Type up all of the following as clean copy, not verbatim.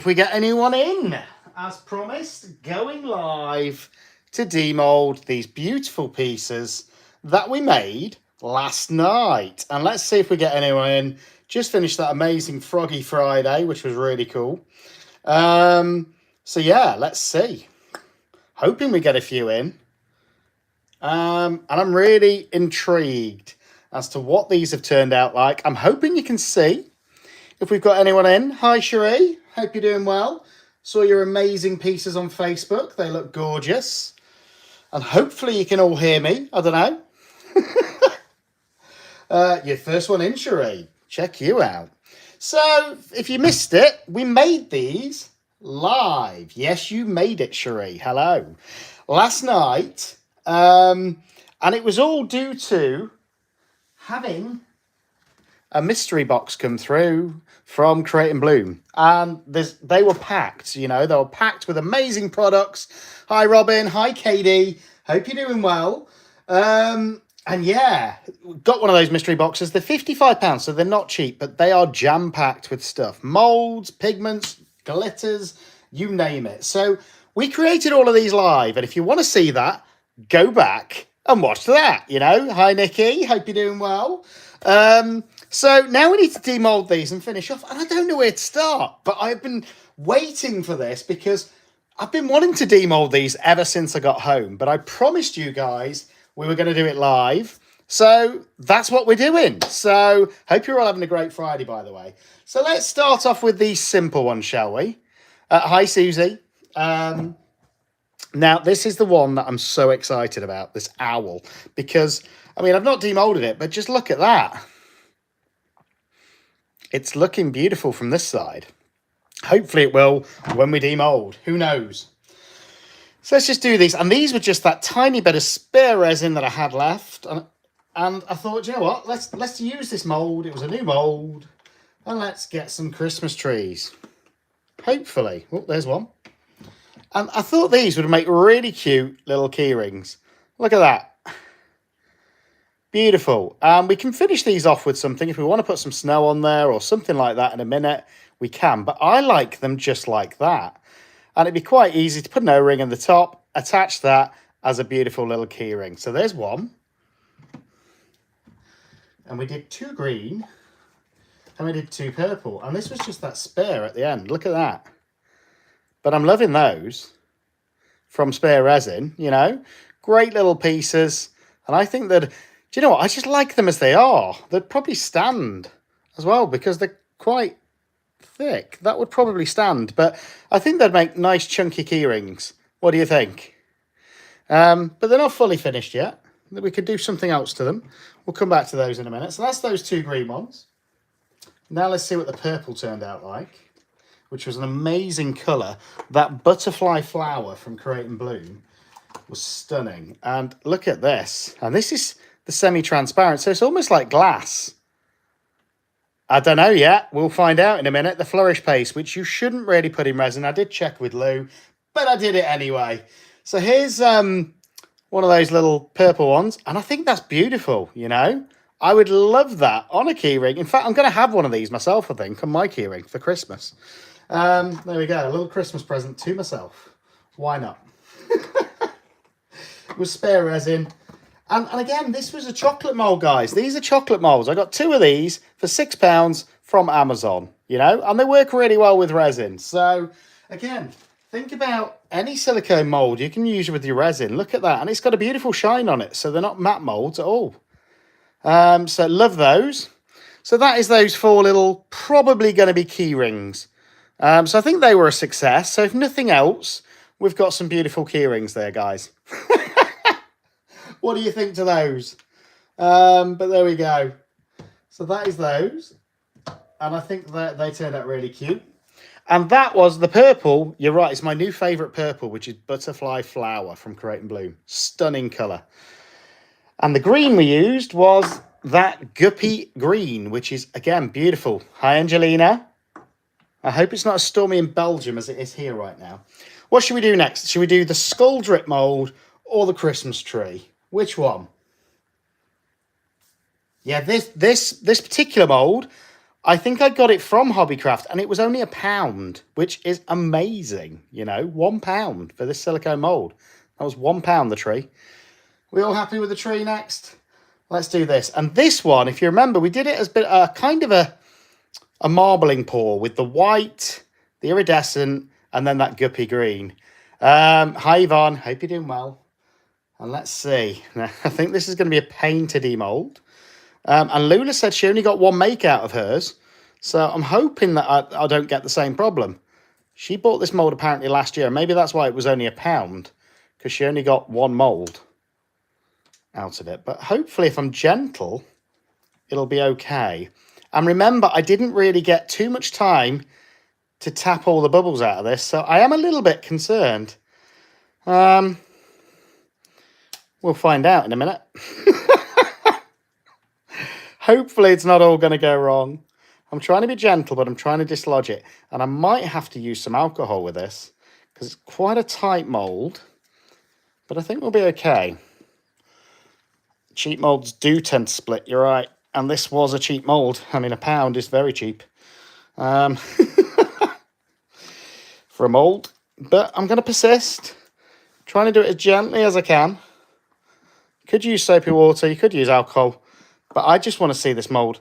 If we get anyone in, as promised, going live to demold these beautiful pieces that we made last night. And let's see if we get anyone in. Just finished that amazing Froggy Friday, which was really cool. So yeah, let's see. Hoping we get a few in. And I'm really intrigued as to what these have turned out like. I'm hoping you can see if we've got anyone in. Hi, Cherie. Hope you're doing well. Saw your amazing pieces on Facebook. They look gorgeous. And hopefully you can all hear me. I don't know. Your first one in, Cherie. Check you out. So, if you missed it, we made these live. Yes, you made it, Cherie. Hello. Last night, and it was all due to having a mystery box come through from Create and Bloom. And they were packed, you know, they were packed with amazing products. Hi, Robin. Hi, Katie. Hope you're doing well. And yeah, got one of those mystery boxes. They're £55, so they're not cheap, but they are jam-packed with stuff. Molds, pigments, glitters, you name it. So we created all of these live, and if you want to see that, go back and watch that, you know. Hi, Nikki. Hope you're doing well. So now we need to demold these and finish off, and I don't know where to start, but I've been waiting for this because I've been wanting to demold these ever since I got home, but I promised you guys we were going to do it live. So that's what we're doing. So hope you're all having a great Friday, by the way. So let's start off with these simple ones, shall we? Hi, Susie. Now, this is the one that I'm so excited about, this owl, because, I mean, I've not demolded it, but just look at that. It's looking beautiful from this side. Hopefully it will when we demold. Who knows? So let's just do these. And these were just that tiny bit of spare resin that I had left. And I thought, you know what? Let's use this mold. It was a new mold. And let's get some Christmas trees. Hopefully. Oh, there's one. And I thought these would make really cute little key rings. Look at that. Beautiful. We can finish these off with something. If we want to put some snow on there or something like that in a minute, we can. But I like them just like that. And it'd be quite easy to put an O-ring in the top, attach that as a beautiful little key ring. So there's one. And we did 2 green. And we did 2 purple. And this was just that spare at the end. Look at that. But I'm loving those from spare resin, you know. Great little pieces. And I think that, do you know what? I just like them as they are. They'd probably stand as well because they're quite thick. That would probably stand. But I think they'd make nice chunky key rings. What do you think? But they're not fully finished yet. We could do something else to them. We'll come back to those in a minute. So that's those 2 green ones. Now let's see what the purple turned out like, which was an amazing colour. That butterfly flower from Create and Bloom was stunning. And look at this. And this is the semi-transparent, so it's almost like glass. I don't know yet. We'll find out in a minute. The Flourish Paste, which you shouldn't really put in resin. I did check with Lou, but I did it anyway. So here's one of those little purple ones. And I think that's beautiful, you know. I would love that on a keyring. In fact, I'm going to have one of these myself, I think, on my keyring for Christmas. There we go. A little Christmas present to myself. Why not? With spare resin. And again, this was a chocolate mold, guys. These are chocolate molds. I got 2 of these for £6 from Amazon, you know, and they work really well with resin. So, again, think about any silicone mold you can use with your resin. Look at that. And it's got a beautiful shine on it, so they're not matte molds at all. So, love those. So, that is those 4 little, probably going to be key rings. So, I think they were a success. So, if nothing else, we've got some beautiful key rings there, guys. What do you think to those? But there we go. So that is those. And I think that they turned out really cute. And that was the purple. You're right. It's my new favourite purple, which is Butterfly Flower from Create and Bloom. Stunning colour. And the green we used was that Guppy Green, which is, again, beautiful. Hi, Angelina. I hope it's not as stormy in Belgium as it is here right now. What should we do next? Should we do the skull drip mould or the Christmas tree? Which one? Yeah, this particular mould I think I got it from Hobbycraft and it was only £1, which is amazing. You know, £1 for this silicone mold. That was £1, the tree. We all happy with the tree next? Let's do this. And this one, if you remember, we did it as kind of a marbling pour with the white, the iridescent, and then that guppy green. Hi, Yvonne. Hope you're doing well. And let's see. Now, I think this is going to be a pain to demold. And Lula said she only got one make out of hers. So I'm hoping that I don't get the same problem. She bought this mold apparently last year. Maybe that's why it was only £1, because she only got one mold out of it. But hopefully if I'm gentle, it'll be okay. And remember, I didn't really get too much time to tap all the bubbles out of this. So I am a little bit concerned. We'll find out in a minute. Hopefully it's not all going to go wrong. I'm trying to be gentle, but I'm trying to dislodge it. And I might have to use some alcohol with this, because it's quite a tight mould. But I think we'll be okay. Cheap moulds do tend to split, you're right. And this was a cheap mould. I mean, £1 is very cheap for a mould. But I'm going to persist. Trying to do it as gently as I can. You could use soapy water, you could use alcohol. But I just want to see this mould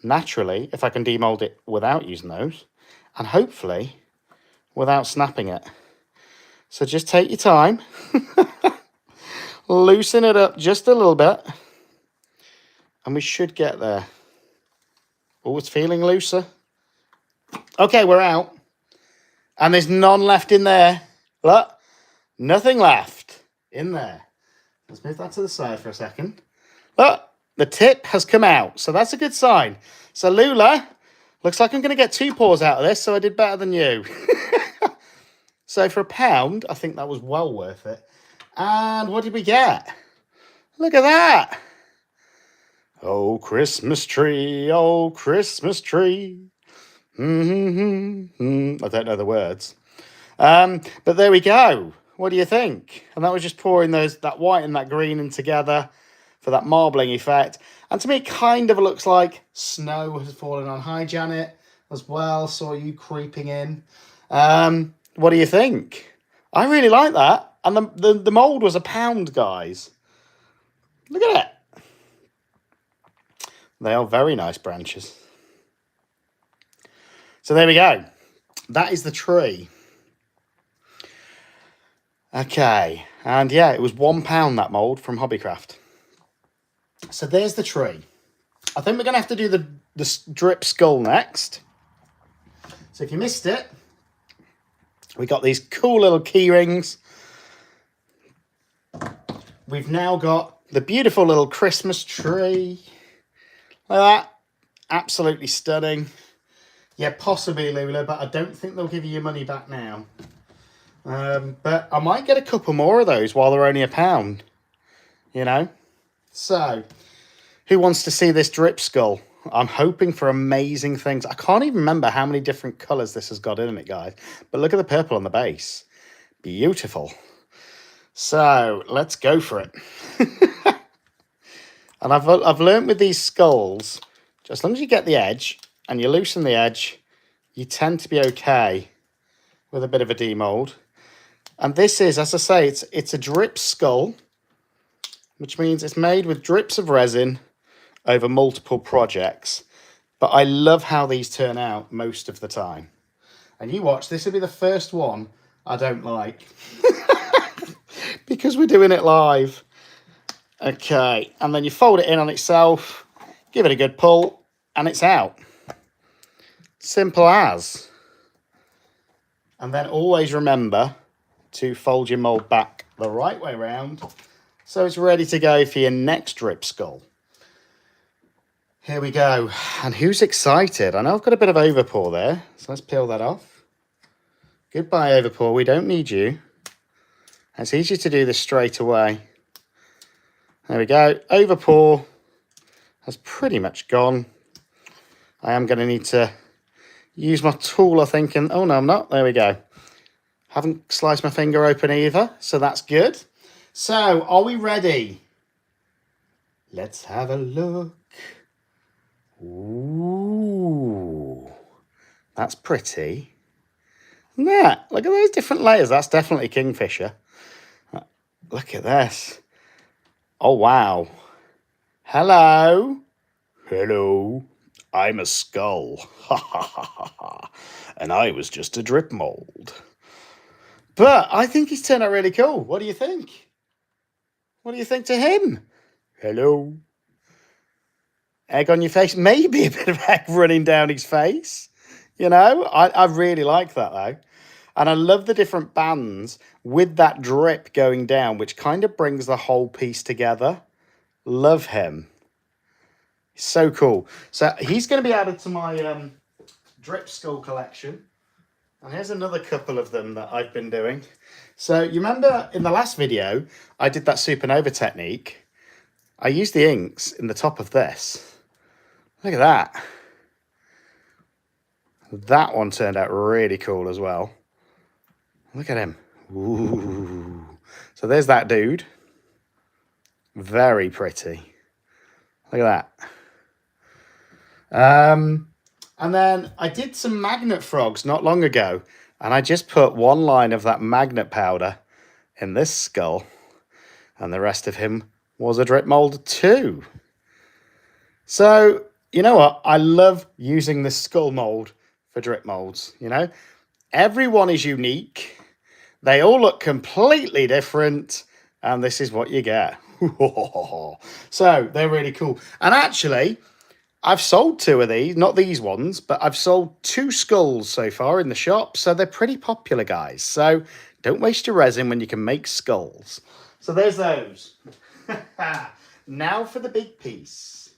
naturally, if I can demold it without using those. And hopefully without snapping it. So just take your time. Loosen it up just a little bit. And we should get there. Oh, it's feeling looser. Okay, we're out. And there's none left in there. Look, nothing left in there. Let's move that to the side for a second. Look, the tip has come out. So that's a good sign. So Lula, looks like I'm going to get 2 pours out of this. So I did better than you. So for £1, I think that was well worth it. And what did we get? Look at that. Oh, Christmas tree, oh, Christmas tree. I don't know the words. But there we go. What do you think? And that was just pouring that white and that green in together for that marbling effect. And to me, it kind of looks like snow has fallen on. Hi, Janet, as well. Saw you creeping in. What do you think? I really like that. And the mould was £1, guys. Look at it. They are very nice branches. So there we go. That is the tree. Okay. And yeah, it was £1, that mould from Hobbycraft. So there's the tree. I think we're going to have to do the drip skull next. So if you missed it, we got these cool little key rings. We've now got the beautiful little Christmas tree. Like that. Absolutely stunning. Yeah, possibly, Lula, but I don't think they'll give you your money back now. But I might get a couple more of those while they're only £1. You know? So, who wants to see this drip skull? I'm hoping for amazing things. I can't even remember how many different colours this has got in it, guys. But look at the purple on the base. Beautiful. So, let's go for it. And I've learnt with these skulls, as long as you get the edge and you loosen the edge, you tend to be okay with a bit of a demold. And this is, as I say, it's a drip skull, which means it's made with drips of resin over multiple projects. But I love how these turn out most of the time. And you watch, this will be the first one I don't like. Because we're doing it live. Okay, and then you fold it in on itself, give it a good pull, and it's out. Simple as. And then always remember to fold your mould back the right way around so it's ready to go for your next drip skull. Here we go. And who's excited? I know I've got a bit of overpour there, so let's peel that off. Goodbye, overpour. We don't need you. It's easy to do this straight away. There we go. Overpour has pretty much gone. I am going to need to use my tool, I think. And oh, no, I'm not. There we go. Haven't sliced my finger open either, so that's good. So, are we ready? Let's have a look. Ooh, that's pretty. Yeah, look at those different layers. That's definitely Kingfisher. Look at this. Oh, wow. Hello. Hello. I'm a skull. Ha ha ha ha ha. And I was just a drip mold. But I think he's turned out really cool. What do you think? What do you think to him? Hello. Egg on your face? Maybe a bit of egg running down his face. You know, I really like that though. And I love the different bands with that drip going down, which kind of brings the whole piece together. Love him. So cool. So he's going to be added to my drip skull collection. And here's another couple of them that I've been doing. So you remember in the last video, I did that supernova technique. I used the inks in the top of this. Look at that. That one turned out really cool as well. Look at him. Ooh. So there's that dude. Very pretty. Look at that. And then I did some magnet frogs not long ago. And I just put one line of that magnet powder in this skull. And the rest of him was a drip mold too. So, you know what? I love using this skull mold for drip molds, you know. Everyone is unique. They all look completely different. And this is what you get. So, they're really cool. And actually, I've sold 2 of these. Not these ones, but I've sold 2 skulls so far in the shop. So, they're pretty popular, guys. So, don't waste your resin when you can make skulls. So, there's those. Now for the big piece.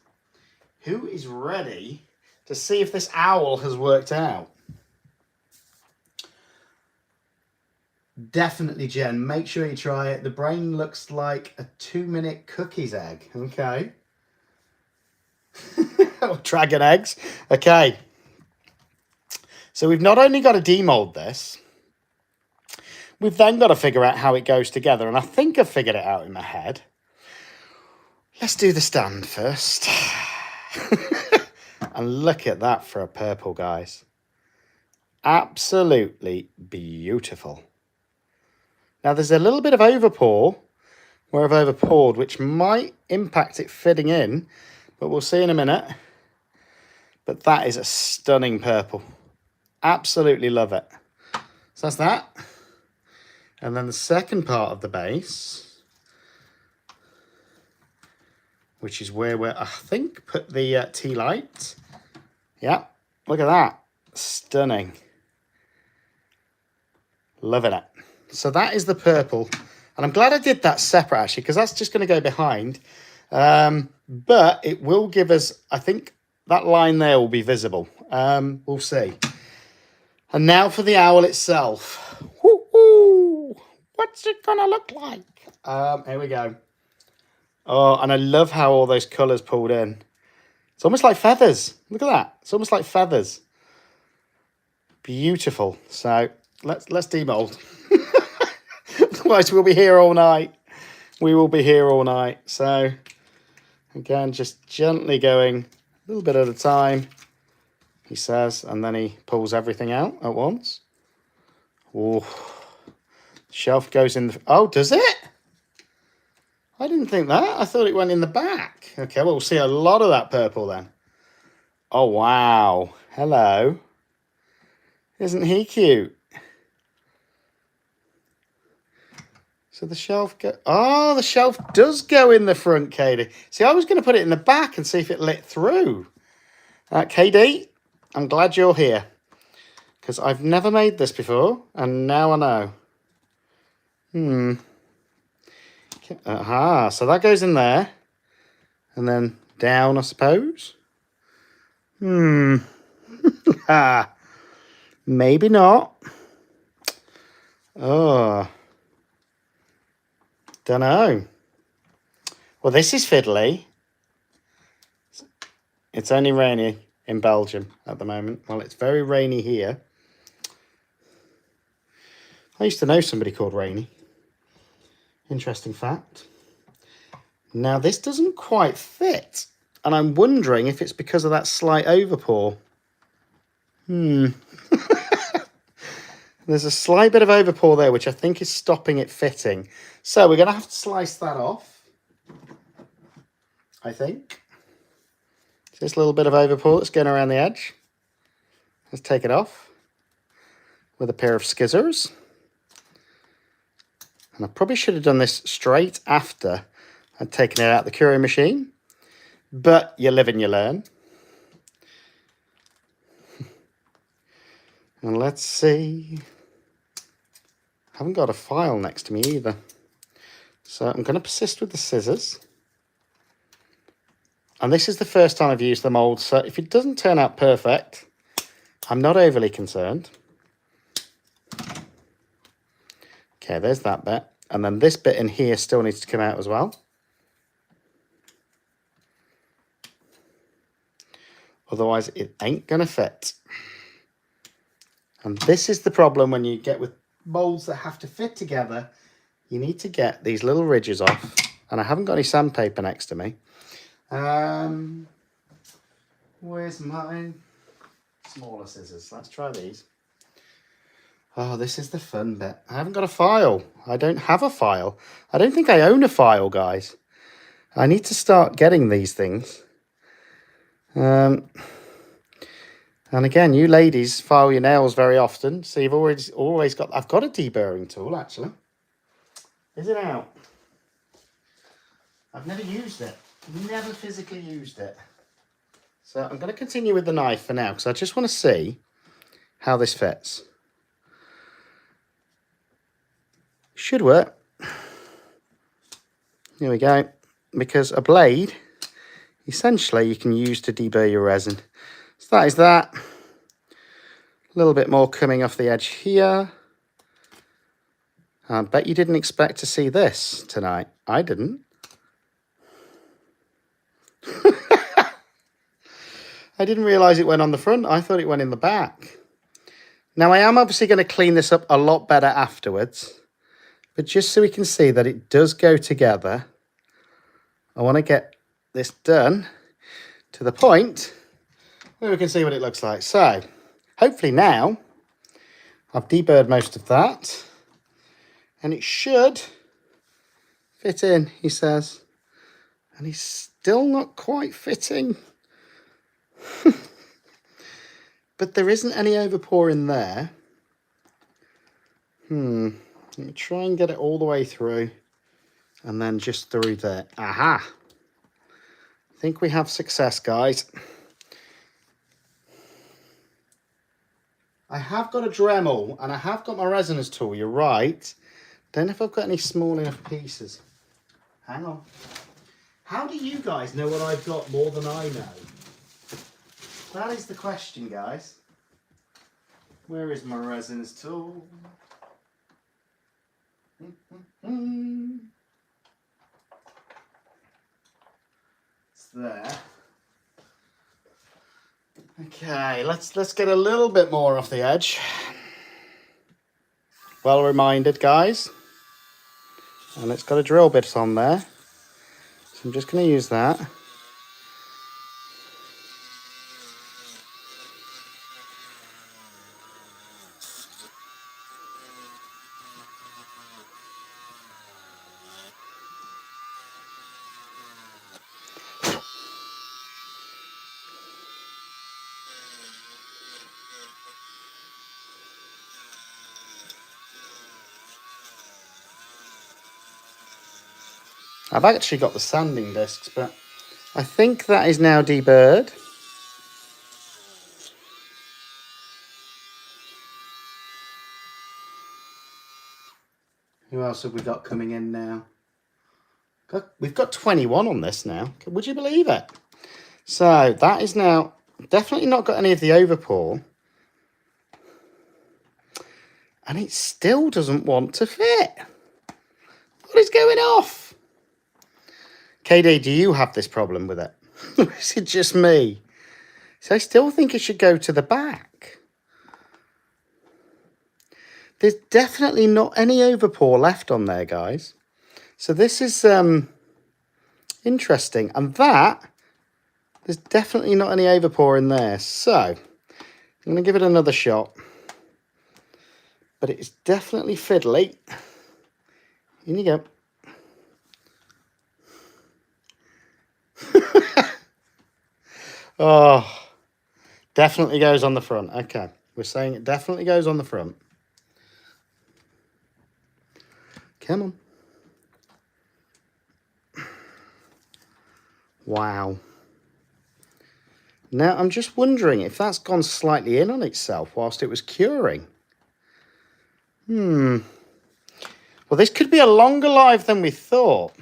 Who is ready to see if this owl has worked out? Definitely, Jen. Make sure you try it. The brain looks like a 2-minute cookies egg. Okay. Dragon eggs. Okay. So we've not only got to demold this, we've then got to figure out how it goes together. And I think I've figured it out in my head. Let's do the stand first. And look at that for a purple, guys. Absolutely beautiful. Now, there's a little bit of overpour where I've overpoured, which might impact it fitting in, but we'll see in a minute. But that is a stunning purple. Absolutely love it. So that's that. And then the second part of the base, which is where we're, I think, put the tea light. Yeah, look at that. Stunning. Loving it. So that is the purple. And I'm glad I did that separate, actually, because that's just going to go behind. But it will give us, I think, that line there will be visible. We'll see. And now for the owl itself. Woo-hoo! What's it going to look like? Here we go. Oh, and I love how all those colours pulled in. It's almost like feathers. Look at that. It's almost like feathers. Beautiful. So let's demold. Otherwise we'll be here all night. We will be here all night. So again, just gently going a little bit at a time, he says, and then he pulls everything out at once. Oh, shelf goes in the... Oh, does it? I didn't think that. I thought it went in the back. Okay, well, we'll see a lot of that purple then. Oh, wow. Hello. Isn't he cute? So the shelf go... Oh, the shelf does go in the front, Katie. See, I was going to put it in the back and see if it lit through. KD, I'm glad you're here. Because I've never made this before, and now I know. Aha, so that goes in there. And then down, I suppose. Maybe not. Oh. Don't know. Well, this is fiddly. It's only rainy in Belgium at the moment. Well, it's very rainy here. I used to know somebody called Rainy. Interesting fact. Now, this doesn't quite fit. and I'm wondering if it's because of that slight overpour. There's a slight bit of overpour there, which I think is stopping it fitting. So we're going to have to slice that off, I think. This little bit of overpour that's going around the edge. Let's take it off with a pair of scissors. And I probably should have done this straight after I'd taken it out of the curing machine. But you live and you learn. And let's see. I haven't got a file next to me either. So I'm going to persist with the scissors. And this is the first time I've used the mould, so if it doesn't turn out perfect, I'm not overly concerned. Okay, there's that bit. And then this bit in here still needs to come out as well. Otherwise, it ain't going to fit. And this is the problem when you get with moulds that have to fit together. You need to get these little ridges off. And I haven't got any sandpaper next to me. Where's my smaller scissors? Let's try these. Oh, this is the fun bit. I haven't got a file. I don't have a file. I don't think I own a file, guys. I need to start getting these things. And again, you ladies file your nails very often, so you've always got... I've got a deburring tool, actually. Is it out? I've never used it. Never physically used it. So I'm going to continue with the knife for now, because I just want to see how this fits. Should work. Here we go. Because a blade, essentially, you can use to deburr your resin. So that is that. A little bit more coming off the edge here. I bet you didn't expect to see this tonight. I didn't. I didn't realise it went on the front. I thought it went in the back. Now, I am obviously going to clean this up a lot better afterwards. But just so we can see that it does go together, I want to get this done to the point where we can see what it looks like. So, hopefully now, I've deburred most of that. And it should fit in, he says. And he's still not quite fitting. But there isn't any overpour in there. Let me try and get it all the way through. And then just through there. Aha! I think we have success, guys. I have got a Dremel and I have got my resiners tool, you're right. Don't know if I've got any small enough pieces. Hang on. How do you guys know what I've got more than I know? That is the question, guys. Where is my resiners tool? It's there. Okay, let's get a little bit more off the edge. Well reminded, guys. And it's got a drill bit on there. So I'm just going to use that. I've actually got the sanding discs, but I think that is now deburred. Who else have we got coming in now? We've got 21 on this now. Would you believe it? So that is now definitely not got any of the overpour. And it still doesn't want to fit. What is going off? KD, do you have this problem with it? Or is it just me? So I still think it should go to the back. There's definitely not any overpour left on there, guys. So this is interesting. And that There's definitely not any overpour in there. So I'm going to give it another shot. But it's definitely fiddly. In you go. Oh, definitely goes on the front. Okay, we're saying it definitely goes on the front. Come on. Wow. Now, I'm just wondering if that's gone slightly in on itself whilst it was curing. Well, this could be a longer life than we thought.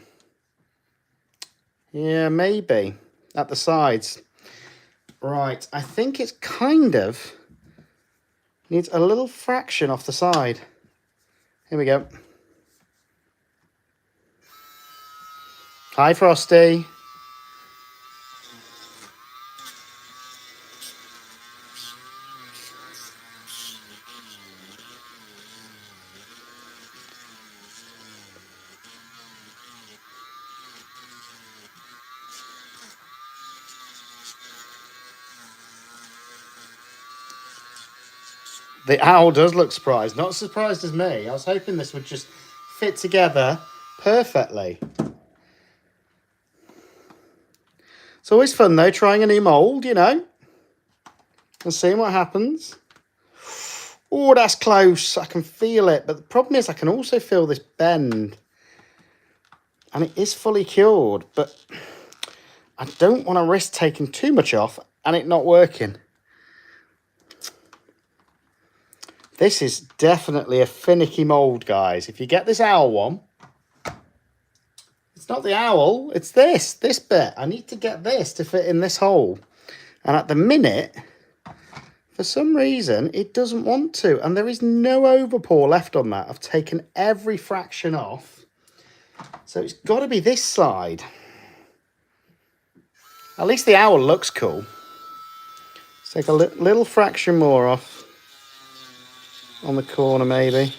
Yeah, maybe. At the sides. Right, I think it's kind of needs a little fraction off the side. Here we go. Hi, Frosty. The owl does look surprised. Not as surprised as me. I was hoping this would just fit together perfectly. It's always fun, though, trying a new mould, you know, and seeing what happens. Oh, that's close. I can feel it. But the problem is I can also feel this bend. And it is fully cured. But I don't want to risk taking too much off and it not working. This is definitely a finicky mould, guys. If you get this owl one, it's not the owl, it's this bit. I need to get this to fit in this hole. And at the minute, for some reason, it doesn't want to. And there is no overpour left on that. I've taken every fraction off. So it's got to be this side. At least the owl looks cool. Let's take a little fraction more off. On the corner, maybe.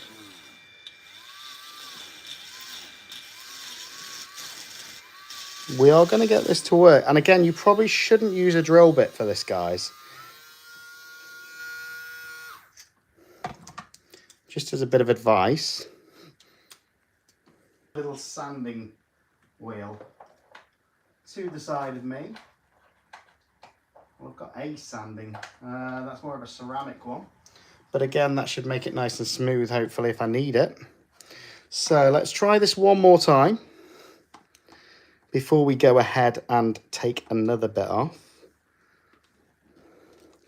We are going to get this to work. And again, you probably shouldn't use a drill bit for this, guys. Just as a bit of advice. Little sanding wheel to the side of me. Well, I've got a sanding. That's more of a ceramic one. But again, that should make it nice and smooth, hopefully, if I need it. So let's try this one more time before we go ahead and take another bit off.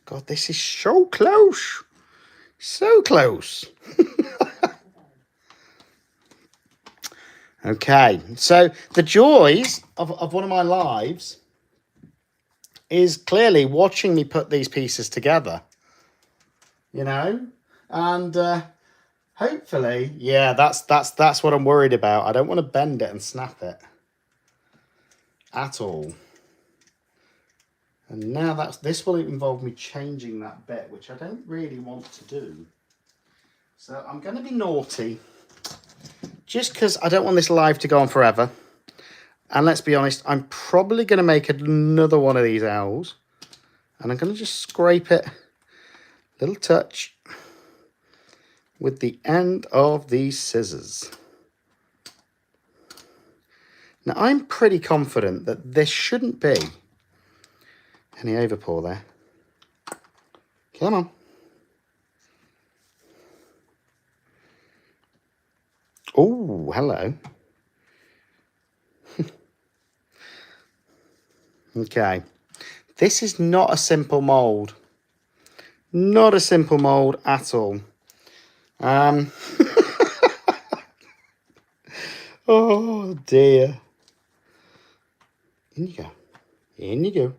God, this is so close. So close. Okay, so the joys of one of my lives is clearly watching me put these pieces together. You know, and hopefully, yeah, that's what I'm worried about. I don't want to bend it and snap it at all. And now this will involve me changing that bit, which I don't really want to do. So I'm going to be naughty, just because I don't want this live to go on forever. And let's be honest, I'm probably going to make another one of these owls, and I'm going to just scrape it. Little touch with the end of these scissors. Now, I'm pretty confident that this shouldn't be any overpour there. Come on. Oh, hello. Okay. This is not a simple mould. Not a simple mould at all. Oh dear. In you go. In you go.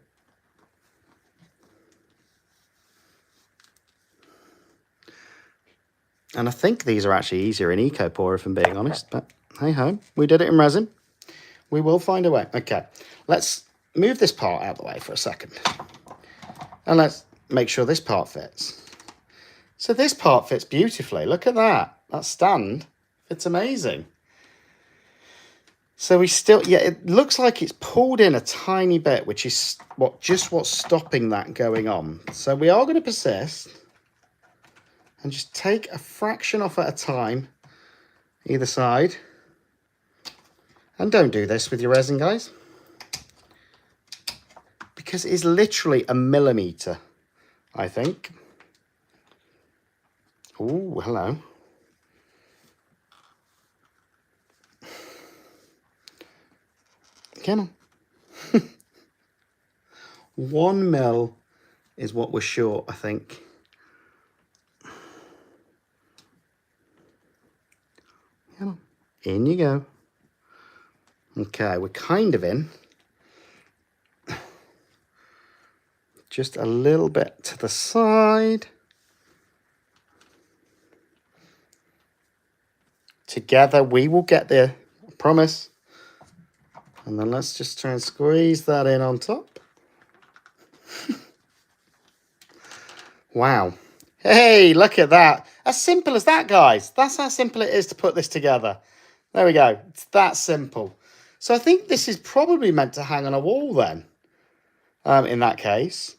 And I think these are actually easier in EcoPour, if I'm being honest. But hey ho, we did it in resin. We will find a way. Okay, let's move this part out of the way for a second. And let's make sure this part fits. So this part fits beautifully. Look at that. That stand fits amazing. So we still, yeah, it looks like it's pulled in a tiny bit, which is what's stopping that going on. So we are going to persist and just take a fraction off at a time, either side. And don't do this with your resin, guys, because it's literally a millimetre, I think. Oh, hello. Come on. 1 mil is what we're short, I think. Come on. In you go. Okay, we're kind of in. Just a little bit to the side. Together we will get there, I promise. And then let's just try and squeeze that in on top. Wow. Hey, look at that. As simple as that, guys. That's how simple it is to put this together. There we go. It's that simple. So I think this is probably meant to hang on a wall then, in that case.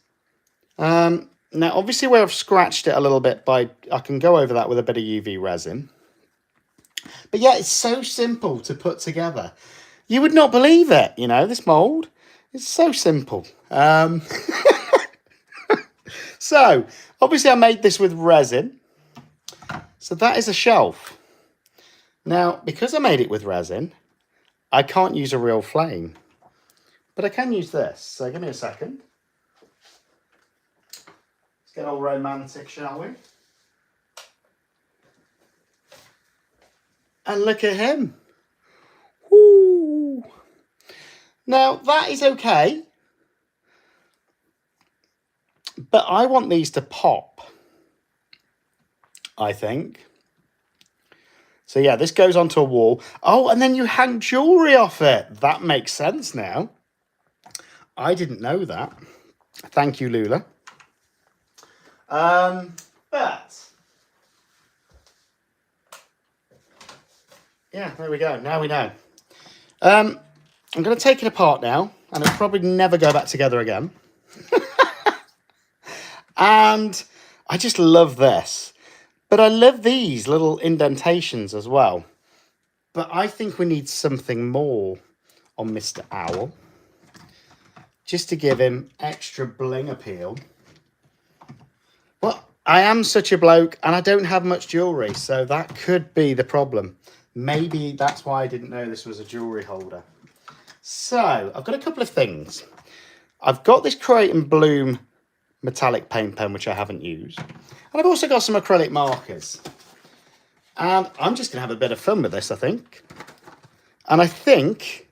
Now, obviously where I've scratched it a little bit I can go over that with a bit of UV resin. But yeah, it's so simple to put together. You would not believe it, you know, this mould. It's so simple. So, obviously I made this with resin. So that is a shelf. Now, because I made it with resin, I can't use a real flame. But I can use this. So give me a second. Let's get all romantic, shall we? And look at him. Woo. Now, that is okay. But I want these to pop, I think. So, yeah, this goes onto a wall. Oh, and then you hang jewellery off it. That makes sense now. I didn't know that. Thank you, Lula. But... yeah, there we go. Now we know. I'm going to take it apart now, and it'll probably never go back together again. And I just love this. But I love these little indentations as well. But I think we need something more on Mr. Owl, just to give him extra bling appeal. Well, I am such a bloke, and I don't have much jewellery, so that could be the problem. Maybe that's why I didn't know this was a jewellery holder. So, I've got a couple of things. I've got this Create and Bloom metallic paint pen, which I haven't used. And I've also got some acrylic markers. And I'm just going to have a bit of fun with this, I think. And I think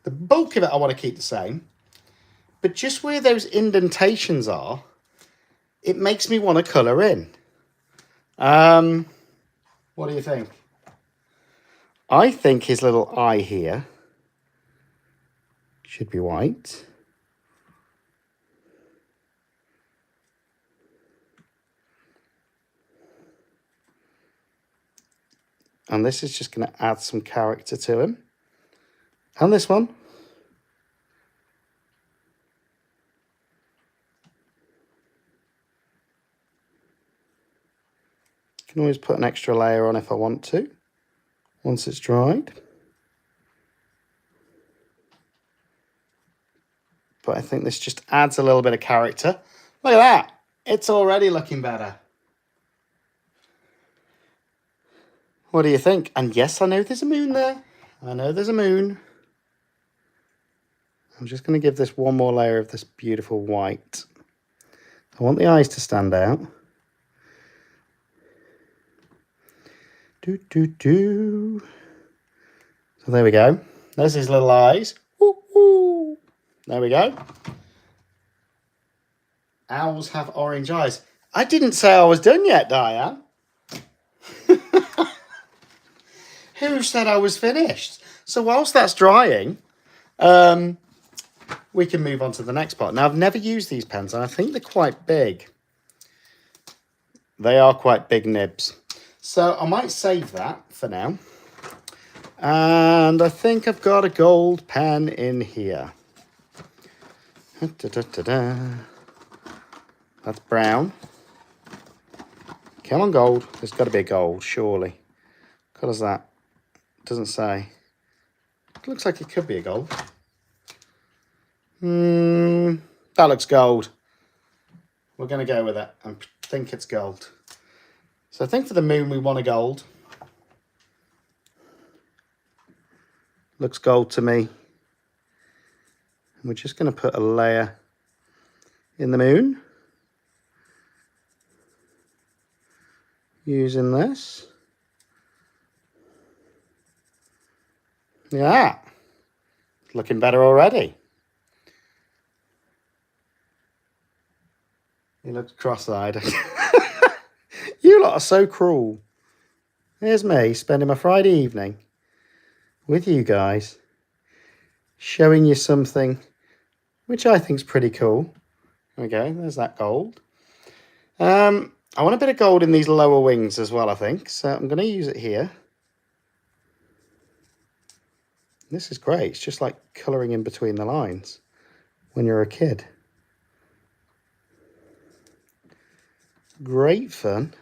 the bulk of it I want to keep the same. But just where those indentations are, it makes me want to colour in. What do you think? I think his little eye here should be white. And this is just going to add some character to him. And this one. Can always put an extra layer on if I want to, once it's dried. But I think this just adds a little bit of character. Look at that. It's already looking better. What do you think? And yes, I know there's a moon there. I know there's a moon. I'm just going to give this one more layer of this beautiful white. I want the eyes to stand out. So there we go. There's his little eyes. Ooh, ooh. There we go. Owls have orange eyes. I didn't say I was done yet, Diane. Who said I was finished? So whilst that's drying, we can move on to the next part. Now, I've never used these pens, and I think they're quite big. They are quite big nibs. So I might save that for now. And I think I've got a gold pen in here. Da, da, da, da. That's brown. Come on, gold. There's got to be a gold, surely. What colour's that? Doesn't say. It looks like it could be a gold. That looks gold. We're going to go with it. I think it's gold. So I think for the moon we want a gold. Looks gold to me. And we're just going to put a layer in the moon. Using this. Yeah. Looking better already. He looks cross-eyed. You lot are so cruel. Here's me spending my Friday evening with you guys, showing you something which I think is pretty cool. There we go, there's that gold. I want a bit of gold in these lower wings as well, I think, so I'm going to use it here. This is great. It's just like colouring in between the lines when you're a kid. Great fun.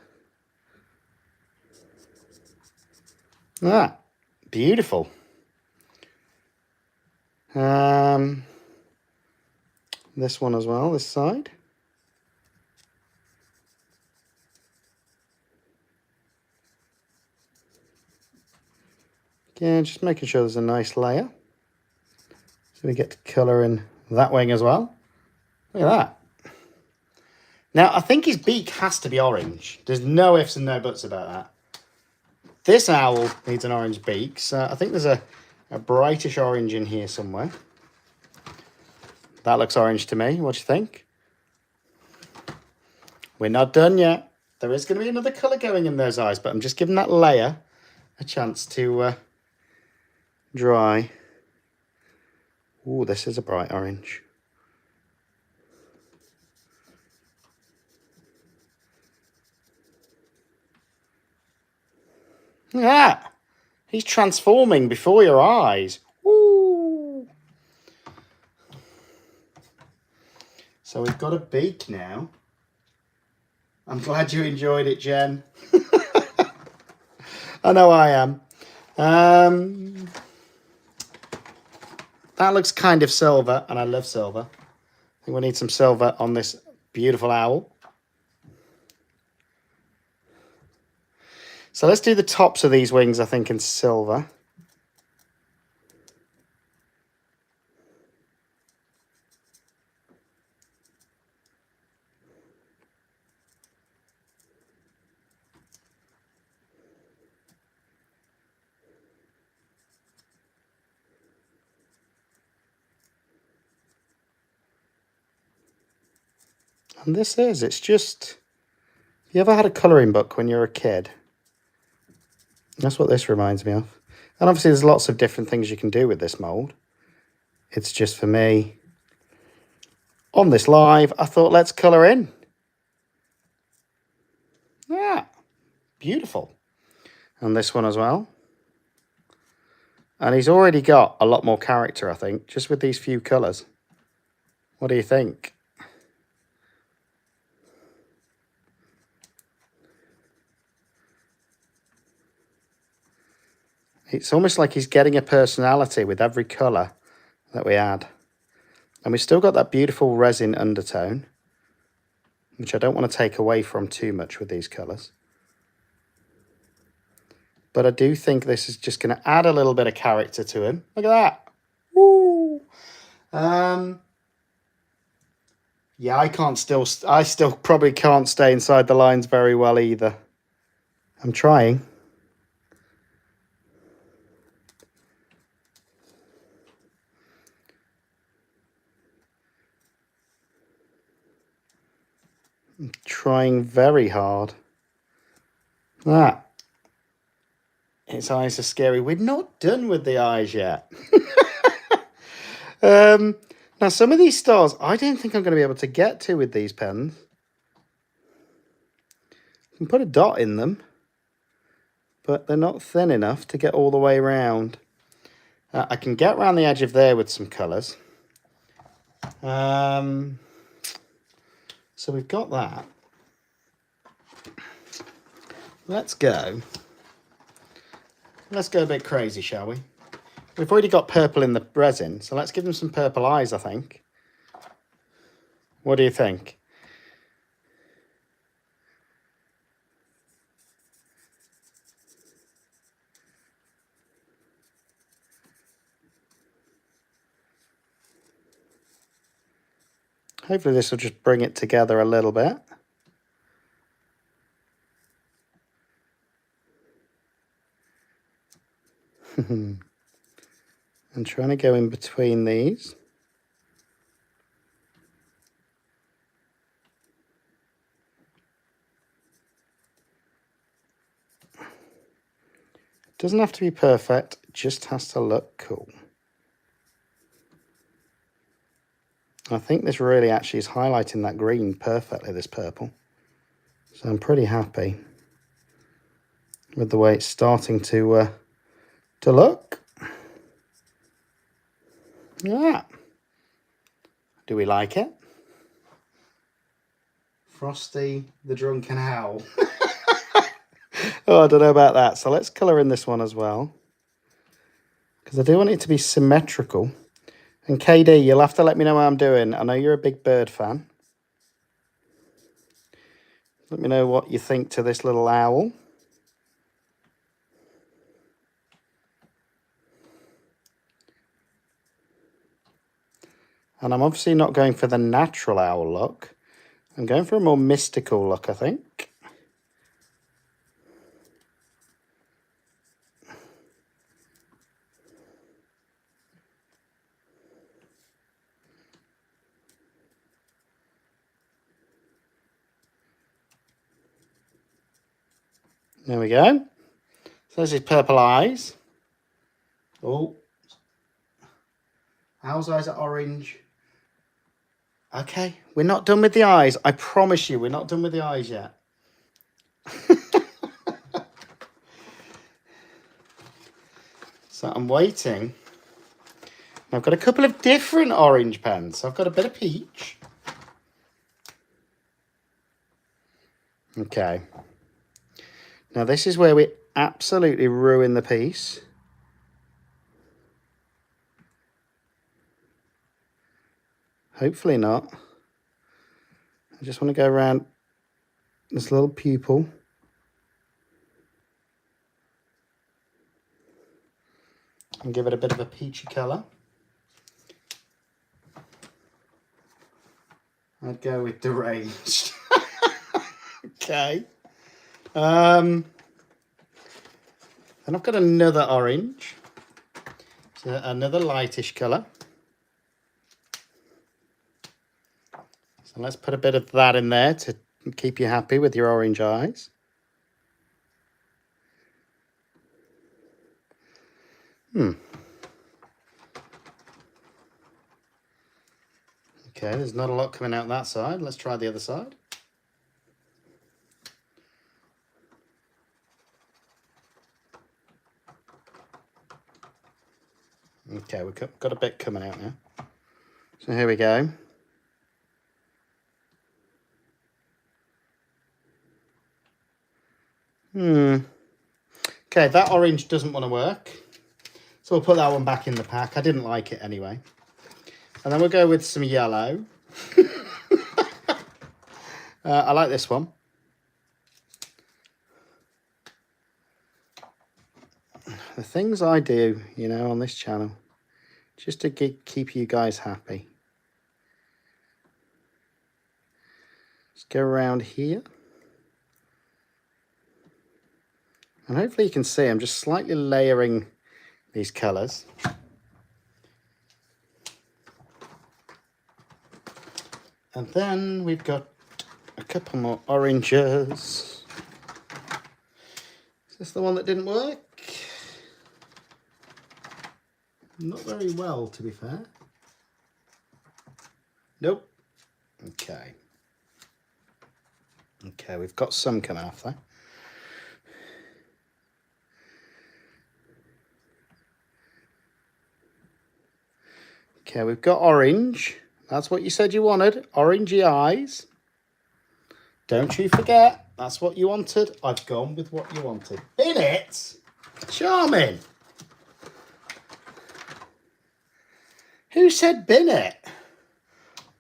Ah, beautiful. This one as well, this side. Again, just making sure there's a nice layer. So we get to colour in that wing as well. Look at that. Now, I think his beak has to be orange. There's no ifs and no buts about that. This owl needs an orange beak, so I think there's a brightish orange in here somewhere. That looks orange to me. What do you think? We're not done yet. There is going to be another colour going in those eyes, but I'm just giving that layer a chance to dry. Ooh, this is a bright orange. Look at that. He's transforming before your eyes. Ooh. So we've got a beak now. I'm glad you enjoyed it, Jen. I know I am. That looks kind of silver, and I love silver. I think we need some silver on this beautiful owl. So let's do the tops of these wings, I think, in silver. And this is, it's just, if you ever had a colouring book when you were a kid, that's what this reminds me of. And obviously there's lots of different things you can do with this mould. It's just for me, on this live, I thought let's colour in. Yeah, beautiful. And this one as well. And he's already got a lot more character, I think, just with these few colours. What do you think? It's almost like he's getting a personality with every colour that we add. And we've still got that beautiful resin undertone, which I don't want to take away from too much with these colours. But I do think this is just going to add a little bit of character to him. Look at that. Woo! Yeah, I still probably can't stay inside the lines very well either. I'm trying. I'm trying very hard. That. His eyes are scary. We're not done with the eyes yet. Now, some of these stars, I don't think I'm going to be able to get to with these pens. You can put a dot in them. but they're not thin enough to get all the way around. I can get around the edge of there with some colours. So we've got that. Let's go a bit crazy, shall we? We've already got purple in the resin, so let's give them some purple eyes, I think. What do you think? Hopefully this will just bring it together a little bit. I'm trying to go in between these. It doesn't have to be perfect, it just has to look cool. I think this really actually is highlighting that green perfectly, this purple. So I'm pretty happy with the way it's starting to look. Yeah. Do we like it? Frosty the Drunken Owl. Oh, I don't know about that. So let's colour in this one as well, because I do want it to be symmetrical. And KD, you'll have to let me know how I'm doing. I know you're a big bird fan. Let me know what you think to this little owl. And I'm obviously not going for the natural owl look. I'm going for a more mystical look, I think. There we go. So this is purple eyes. Oh. Owl's eyes are orange. Okay, we're not done with the eyes. I promise you, we're not done with the eyes yet. So I'm waiting. I've got a couple of different orange pens. So I've got a bit of peach. Okay. Now this is where we absolutely ruin the piece. Hopefully not. I just want to go around this little pupil. And give it a bit of a peachy colour. I'd go with deranged. Okay. Then I've got another orange. So another lightish colour. So let's put a bit of that in there to keep you happy with your orange eyes. Okay, there's not a lot coming out that side. Let's try the other side. Okay, we've got a bit coming out now. So here we go. Okay, that orange doesn't want to work. So we'll put that one back in the pack. I didn't like it anyway. And then we'll go with some yellow. I like this one. The things I do, you know, on this channel, just to keep you guys happy. Let's go around here. And hopefully you can see I'm just slightly layering these colours. And then we've got a couple more oranges. Is this the one that didn't work? Not very well, to be fair. Nope. Okay. Okay, we've got some coming off there. Okay, we've got orange. That's what you said you wanted. Orangey eyes. Don't you forget. That's what you wanted. I've gone with what you wanted. In it. Charming. Who said bin it?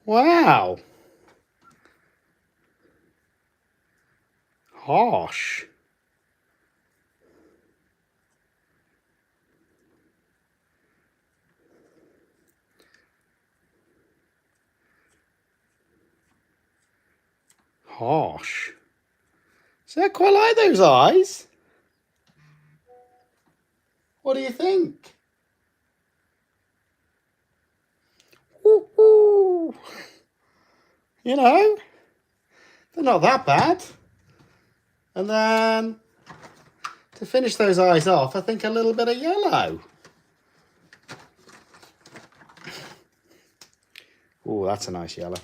Wow. Harsh. Harsh. So I quite like those eyes. What do you think? Woo-hoo. You know, they're not that bad. And then to finish those eyes off, I think a little bit of yellow. Oh, that's a nice yellow.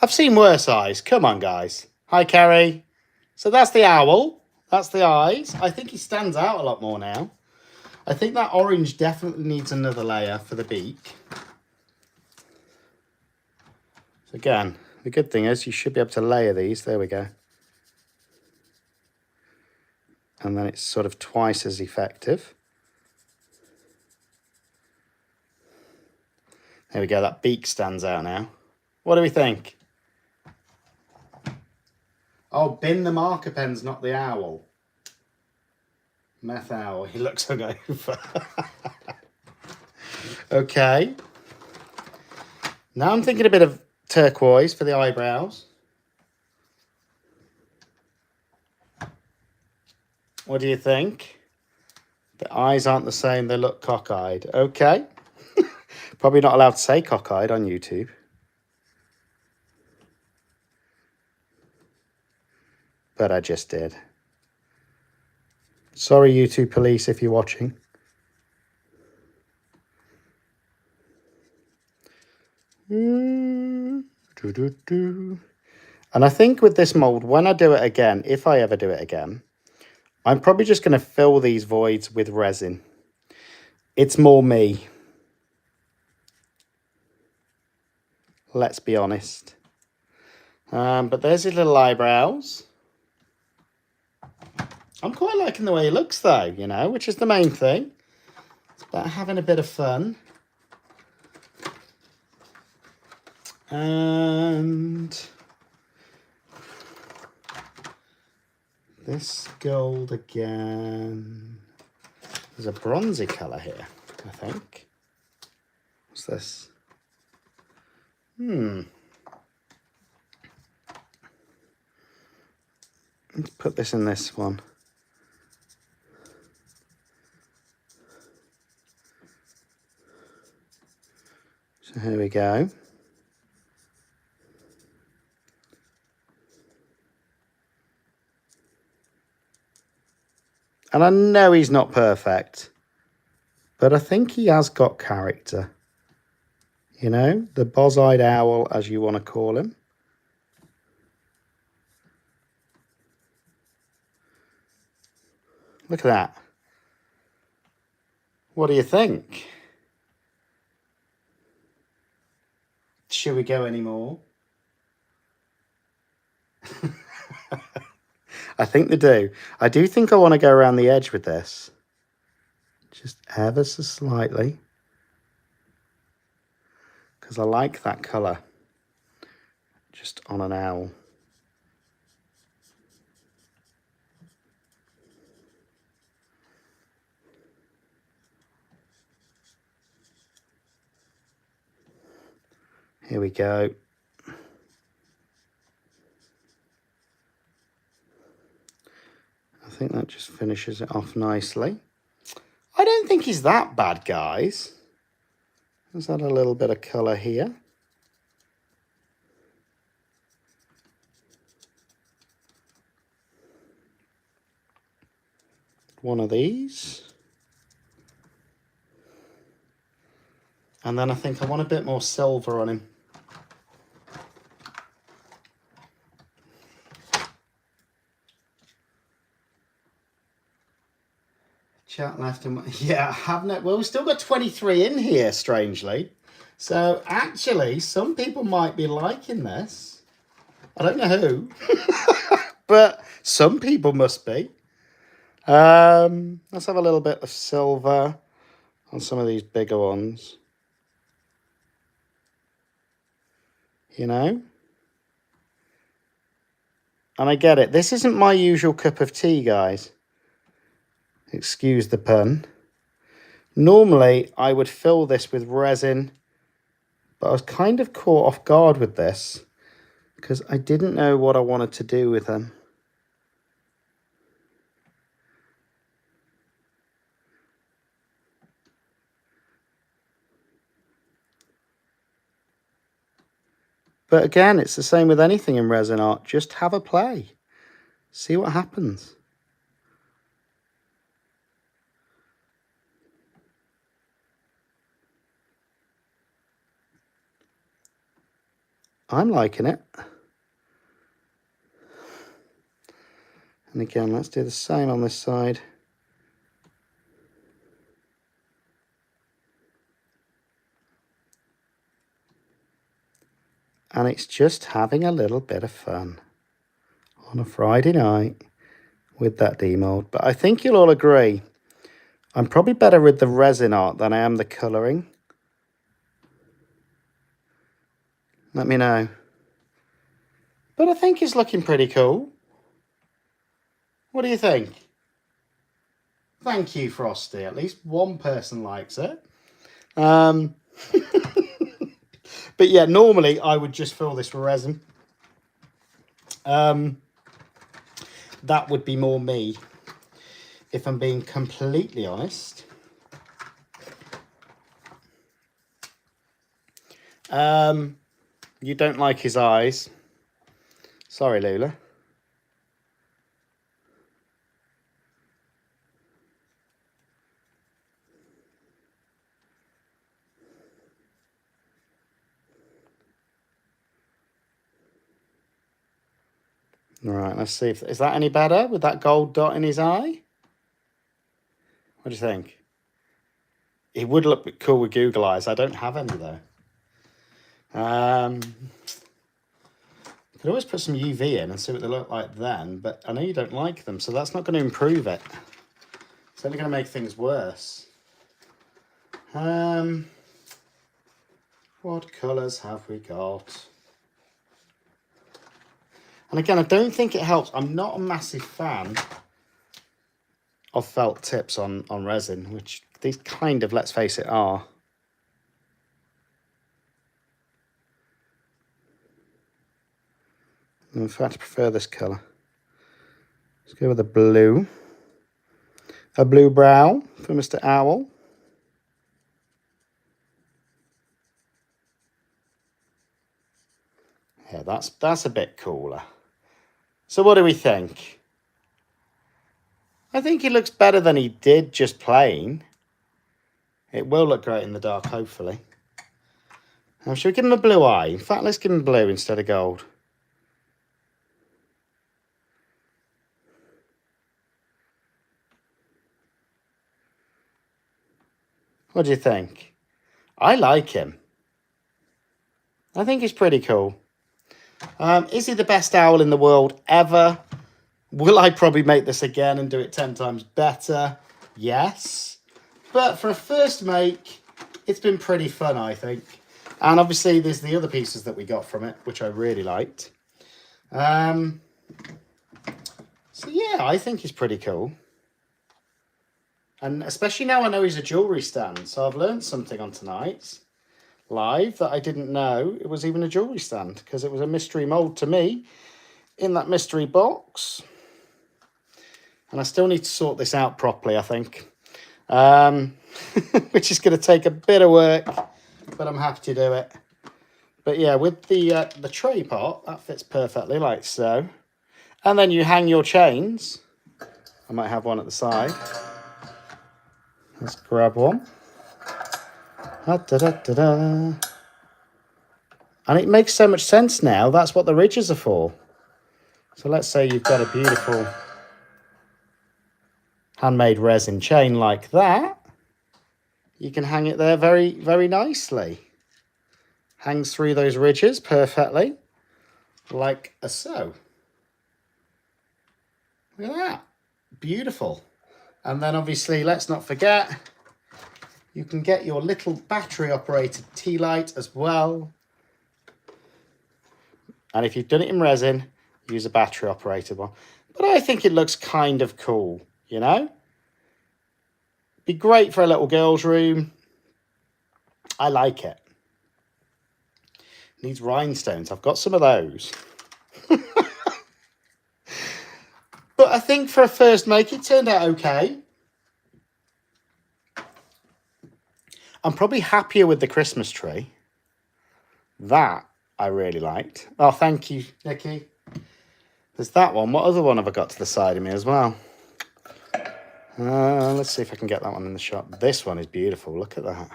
I've seen worse eyes. Come on, guys. Hi, Kerry. So that's the owl. That's the eyes. I think he stands out a lot more now. I think that orange definitely needs another layer for the beak. So again, the good thing is you should be able to layer these. There we go. And then it's sort of twice as effective. There we go. That beak stands out now. What do we think? Oh, bin the marker pens, not the owl. Meth owl. He looks hungover. Okay. Now I'm thinking a bit of turquoise for the eyebrows. What do you think? The eyes aren't the same. They look cockeyed. Okay. Probably not allowed to say cockeyed on YouTube. But I just did. Sorry, YouTube police, if you're watching. And I think with this mold, when I do it again, if I ever do it again, I'm probably just going to fill these voids with resin. It's more me. Let's be honest. But there's his little eyebrows. I'm quite liking the way he looks though, you know, which is the main thing. It's about having a bit of fun. And this gold again. There's a bronzy colour here, I think. What's this? Let's put this in this one. So here we go. And I know he's not perfect, but I think he has got character. You know, the boz-eyed owl, as you want to call him. Look at that. What do you think? Should we go any more? I think they do. I do think I want to go around the edge with this. Just ever so slightly. Because I like that colour. Just on an owl. Here we go. I think that just finishes it off nicely. I don't think he's that bad, guys. Let's add a little bit of colour here. one of these. And then I think I want a bit more silver on him. Chat left and yeah, I haven't. Well, we've still got 23 in here, strangely. So actually, some people might be liking this. I don't know who, but some people must be. Let's have a little bit of silver on some of these bigger ones. You know? And I get it. This isn't my usual cup of tea, guys. Excuse the pun. Normally, I would fill this with resin, but I was kind of caught off guard with this because I didn't know what I wanted to do with them. But again, it's the same with anything in resin art. Just have a play. See what happens. I'm liking it. And again, let's do the same on this side. And it's just having a little bit of fun on a Friday night with that demold. But I think you'll all agree, I'm probably better with the resin art than I am the colouring. Let me know. But I think it's looking pretty cool. What do you think? Thank you, Frosty. At least one person likes it. But yeah, normally I would just fill this with resin. That would be more me, if I'm being completely honest. You don't like his eyes. Sorry, Lula. All right, let's see if is that any better with that gold dot in his eye? What do you think? He would look cool with Google eyes. I don't have any though. Could always put some UV in and see what they look like then, but I know you don't like them, so that's not going to improve it. It's only going to make things worse. What colours have we got? And again, I don't think it helps. I'm not a massive fan of felt tips on resin, which these kind of, let's face it, are. In fact, I prefer this colour. Let's go with a blue. A blue brow for Mr. Owl. Yeah, that's a bit cooler. So what do we think? I think he looks better than he did just plain. It will look great in the dark, hopefully. Now, should we give him a blue eye? In fact, let's give him blue instead of gold. What do you think? I like him. I think he's pretty cool. Is he the best owl in the world ever? Will I probably make this again and do it 10 times better? Yes. But for a first make, it's been pretty fun, I think. And obviously, there's the other pieces that we got from it, which I really liked. So yeah, I think he's pretty cool. And especially now I know he's a jewellery stand. So I've learned something on tonight's live that I didn't know it was even a jewellery stand, because it was a mystery mould to me in that mystery box. And I still need to sort this out properly, I think. Which is going to take a bit of work, but I'm happy to do it. But yeah, with the tray pot, that fits perfectly like so. And then you hang your chains I might have one at the side. Let's grab one. Da-da-da-da. And it makes so much sense now. That's what the ridges are for. So let's say you've got a beautiful handmade resin chain like that. You can hang it there very, very nicely. Hangs through those ridges perfectly, like so. Look at that. Beautiful. And then obviously, let's not forget, you can get your little battery operated tea light as well. And if you've done it in resin, use a battery operated one. But I think it looks kind of cool, you know? Be great for a little girl's room. I like it. Needs rhinestones. I've got some of those. But I think for a first make, it turned out okay. I'm probably happier with the Christmas tree. That I really liked. Oh, thank you, Nikki. There's that one. What other one have I got to the side of me as well? Let's see if I can get that one in the shot. This one is beautiful. Look at that.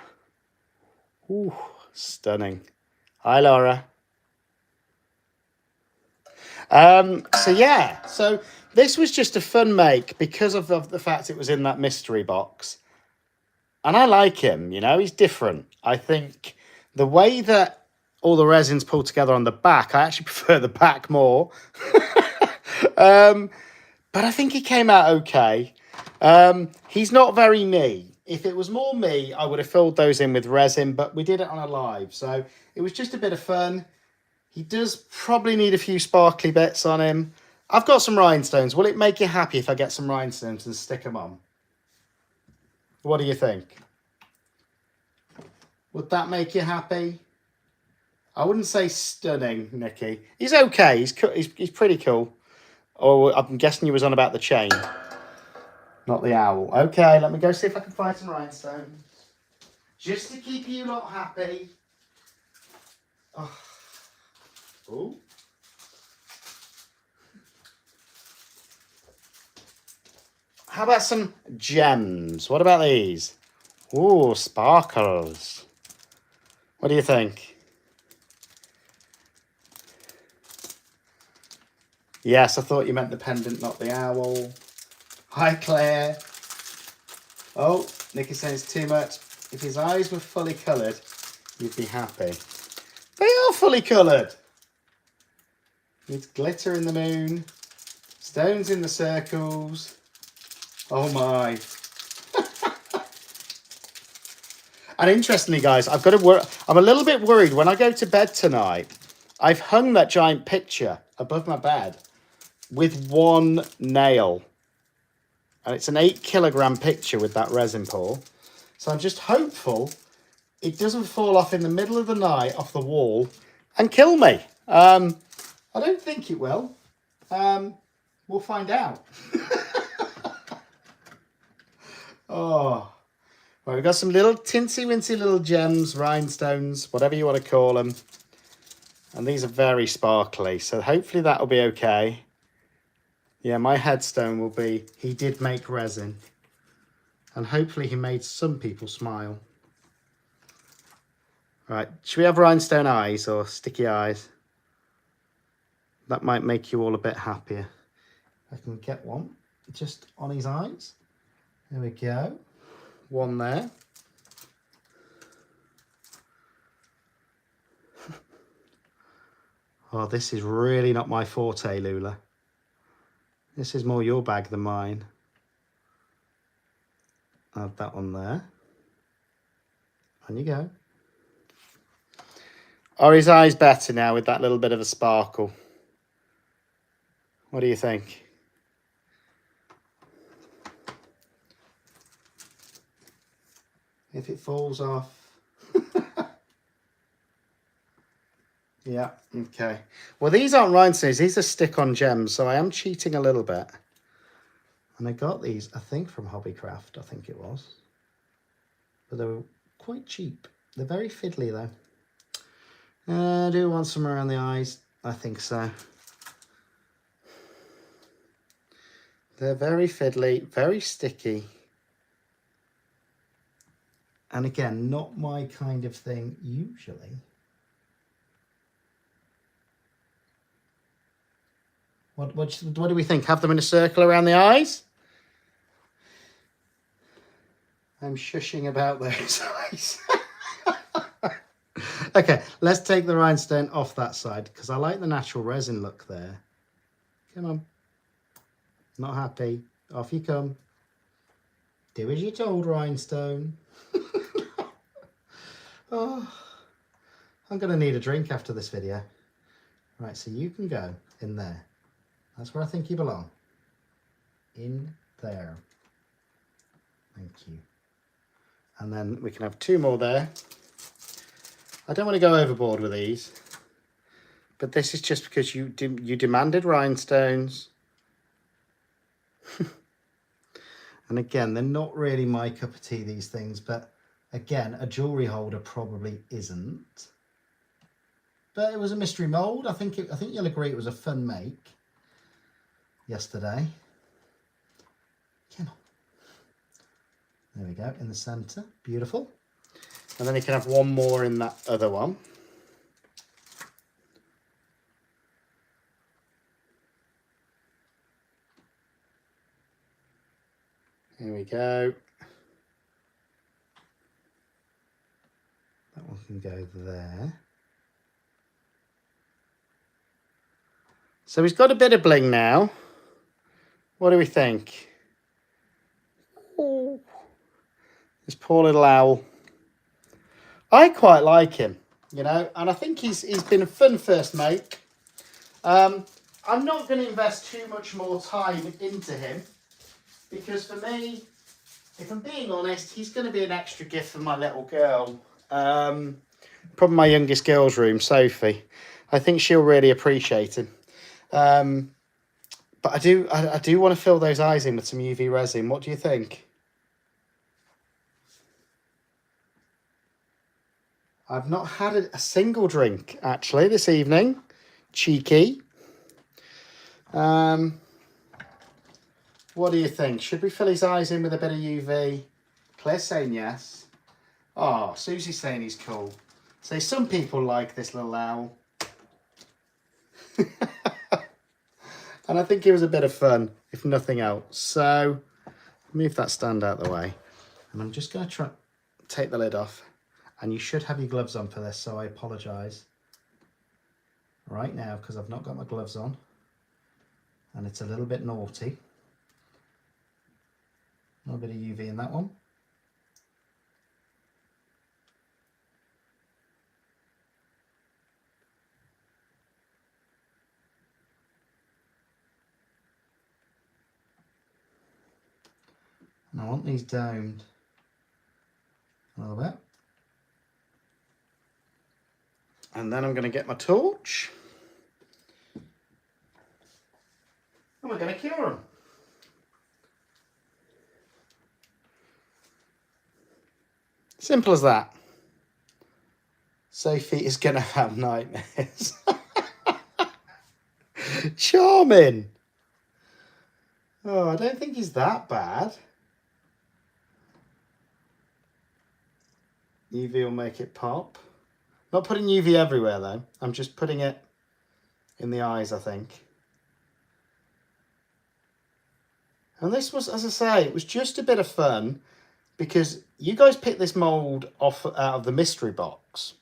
Ooh, stunning. Hi, Laura. So yeah, so this was just a fun make because of the fact it was in that mystery box. And I like him, you know, he's different. I think the way that all the resins pull together on the back, I actually prefer the back more. But I think he came out okay. He's not very me. If it was more me, I would have filled those in with resin, but we did it on a live. So it was just a bit of fun. He does probably need a few sparkly bits on him. I've got some rhinestones. Will it make you happy if I get some rhinestones and stick them on? What do you think? Would that make you happy? I wouldn't say stunning, Nikki. He's okay. He's pretty cool. Oh, I'm guessing you was on about the chain, not the owl. Okay, let me go see if I can find some rhinestones. Just to keep you lot happy. Oh. Ooh. How about some gems? What about these? Ooh, sparkles. What do you think? Yes, I thought you meant the pendant, not the owl. Hi, Claire. Oh, Nikki says too much. If his eyes were fully coloured, you'd be happy. They are fully coloured. Needs glitter in the moon. Stones in the circles. Oh my. And interestingly, guys, I've got to I'm a little bit worried when I go to bed tonight. I've hung that giant picture above my bed with one nail. And it's an 8 kilogram picture with that resin pour. So I'm just hopeful it doesn't fall off in the middle of the night off the wall and kill me. I don't think it will. We'll find out. Oh, well, we've got some little tinsy-wincy little gems, rhinestones, whatever you want to call them. And these are very sparkly, so hopefully that'll be okay. Yeah, my headstone will be, he did make resin. And hopefully he made some people smile. Right, should we have rhinestone eyes or sticky eyes? That might make you all a bit happier. I can get one just on his eyes. There we go. One there. Oh, this is really not my forte, Lula. This is more your bag than mine. Add that one there. On you go. Are his eyes better now with that little bit of a sparkle? What do you think? If it falls off. Yeah, okay. Well, these aren't rhinestones. These are stick-on gems, so I am cheating a little bit. And I got these, I think, from Hobbycraft, I think it was. But they were quite cheap. They're very fiddly, though. Do want some around the eyes? I think so. They're very fiddly, very sticky. And again, not my kind of thing usually. What do we think? Have them in a circle around the eyes? I'm shushing about those eyes. Okay, let's take the rhinestone off that side because I like the natural resin look there. Come on. Not happy. Off you come. Do as you're told, rhinestone. Oh, I'm going to need a drink after this video. Right, so you can go in there. That's where I think you belong. In there. Thank you. And then we can have 2 more there. I don't want to go overboard with these, but this is just because you demanded rhinestones. And again, they're not really my cup of tea, these things, but again, a jewellery holder probably isn't. But it was a mystery mould. I think you'll agree it was a fun make yesterday. Come on. There we go, in the centre. Beautiful. And then you can have 1 more in that other one. Here we go. That one can go there. So he's got a bit of bling now. What do we think? Oh, this poor little owl. I quite like him, you know, and I think he's been a fun first make. I'm not going to invest too much more time into him because for me, if I'm being honest, he's going to be an extra gift for my little girl. Probably my youngest girl's room, Sophie. I think she'll really appreciate him. But I do want to fill those eyes in with some UV resin. What do you think? I've not had a single drink, actually, this evening. Cheeky. What do you think? Should we fill his eyes in with a bit of UV? Claire's saying yes. Oh, Susie's saying he's cool. So some people like this little owl. And I think it was a bit of fun, if nothing else. So, move that stand out of the way. And I'm just going to try take the lid off. And you should have your gloves on for this, so I apologise right now because I've not got my gloves on. And it's a little bit naughty. A little bit of UV in that one. And I want these domed a little bit. And then I'm going to get my torch. And we're going to cure them. Simple as that. Sophie is going to have nightmares. Charming. Oh, I don't think he's that bad. UV will make it pop. Not putting UV everywhere though. I'm just putting it in the eyes, I think. And this was, as I say, it was just a bit of fun because you guys picked this mould off out of the mystery box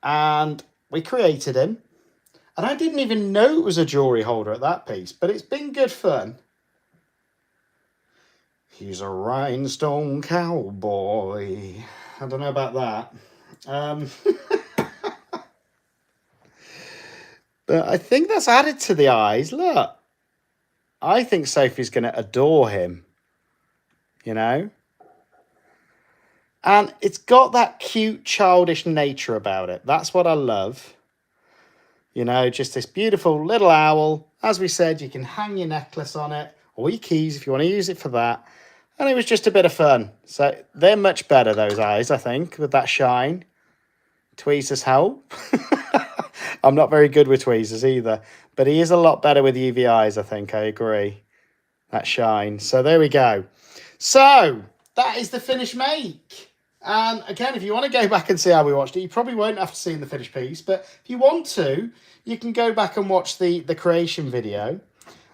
and we created him. And I didn't even know it was a jewellery holder at that piece, but it's been good fun. He's a rhinestone cowboy. I don't know about that. But I think that's added to the eyes. Look, I think Sophie's going to adore him, you know. And it's got that cute, childish nature about it. That's what I love. You know, just this beautiful little owl. As we said, you can hang your necklace on it or your keys if you want to use it for that. And it was just a bit of fun. So they're much better, those eyes, I think, with that shine. Tweezers help. I'm not very good with tweezers either. But he is a lot better with UV eyes, I think. I agree. that shine. So there we go. So that is the finished make. And again, if you want to go back and see how we watched it, you probably won't have to see the finished piece. But if you want to, you can go back and watch the creation video.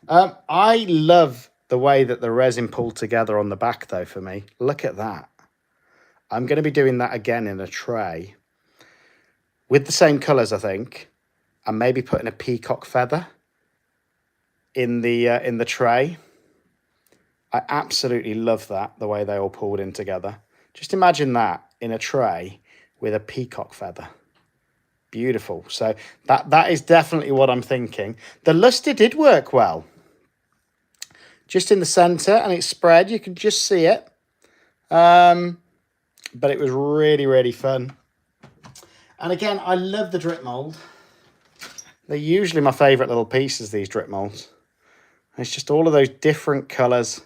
I love the way that the resin pulled together on the back, though, for me. Look at that. I'm going to be doing that again in a tray with the same colours, I think, and maybe putting a peacock feather in the tray. I absolutely love that, the way they all pulled in together. Just imagine that in a tray with a peacock feather. Beautiful. So that is definitely what I'm thinking. The luster did work well. Just in the centre, and it spread. You could just see it. But it was really, really fun. And again, I love the drip mould. They're usually my favourite little pieces, these drip moulds. It's just all of those different colours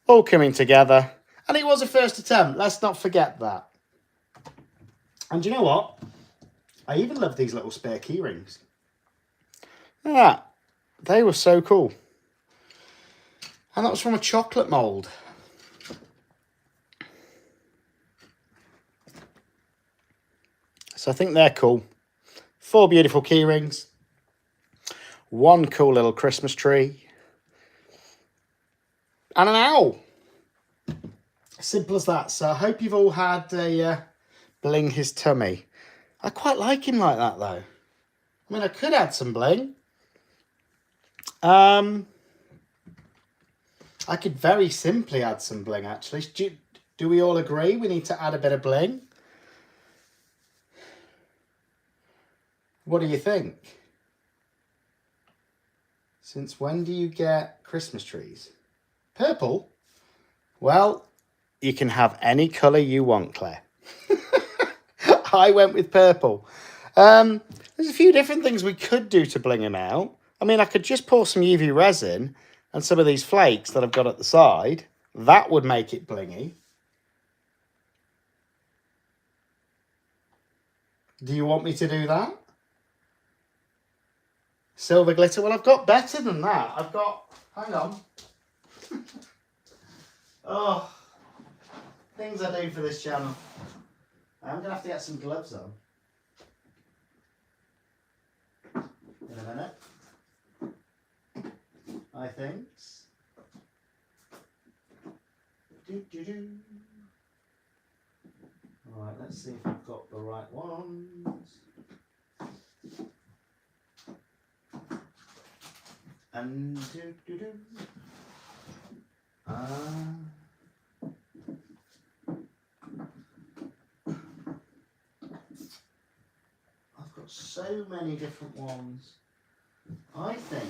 all coming together. And it was a first attempt. Let's not forget that. And you know what? I even love these little spare key rings. Look at that. They were so cool. And that was from a chocolate mould. So I think they're cool. 4 beautiful key rings. 1 cool little Christmas tree. And an owl. Simple as that. So I hope you've all had a bling his tummy. I quite like him like that, though. I mean, I could add some bling. I could very simply add some bling, actually. Do we all agree we need to add a bit of bling? What do you think? Since when do you get Christmas trees? Purple? Well, you can have any colour you want, Claire. I went with purple. There's a few different things we could do to bling him out. I mean, I could just pour some UV resin and some of these flakes that I've got at the side. That would make it blingy. Do you want me to do that? Silver glitter? Well, I've got better than that. I've got... Hang on. Oh, things I do for this channel. I'm going to have to get some gloves on. In a minute. I think. Alright, let's see if I've got the right ones. And I've got so many different ones. I think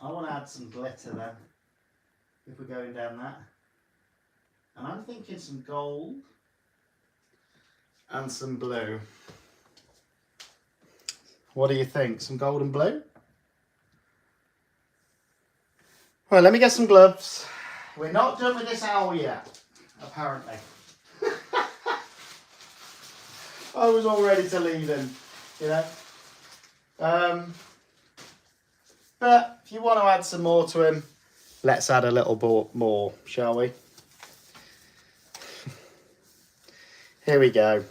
I want to add some glitter then, if we're going down that. And I'm thinking some gold and some blue. What do you think? Some gold and blue? Well, let me get some gloves. We're not done with this owl yet, apparently. I was all ready to leave him, you know. But if you want to add some more to him, let's add a little more, shall we? Here we go.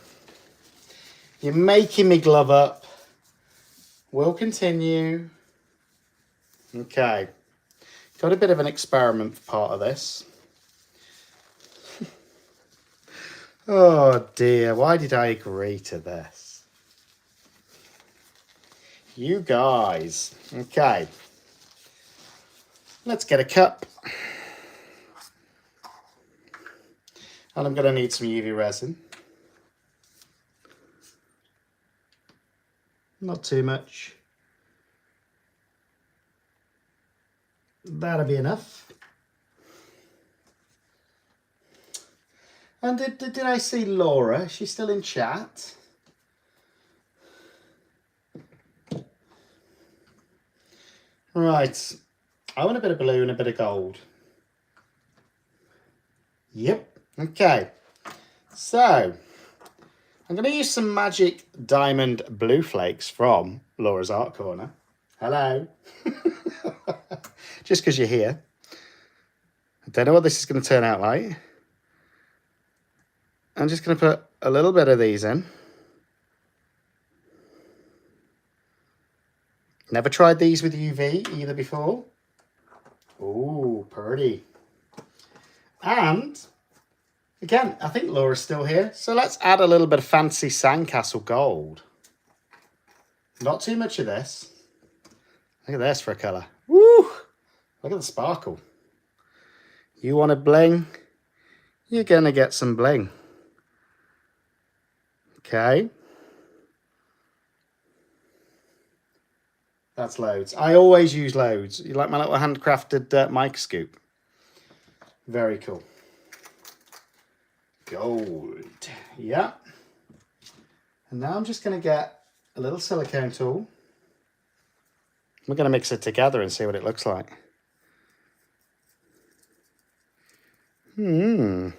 You're making me glove up. We'll continue. Okay. Got a bit of an experiment part of this. Oh dear, why did I agree to this? You guys. Okay. Let's get a cup. And I'm going to need some UV resin. Not too much. That'll be enough. And did I see Laura? Is she still in chat? Right. I want a bit of blue and a bit of gold. Yep. Okay. So, I'm going to use some magic diamond blue flakes from Laura's Art Corner. Hello. Just because you're here. I don't know what this is going to turn out like. I'm just going to put a little bit of these in. Never tried these with UV either before. Ooh, pretty. And again, I think Laura's still here. So let's add a little bit of fancy sandcastle gold. Not too much of this. Look at this for a colour. Woo! Look at the sparkle. You want a bling? You're going to get some bling. Okay. That's loads. I always use loads. You like my little handcrafted mic scoop? Very cool. Gold. Yeah. And now I'm just going to get a little silicone tool. We're going to mix it together and see what it looks like. It's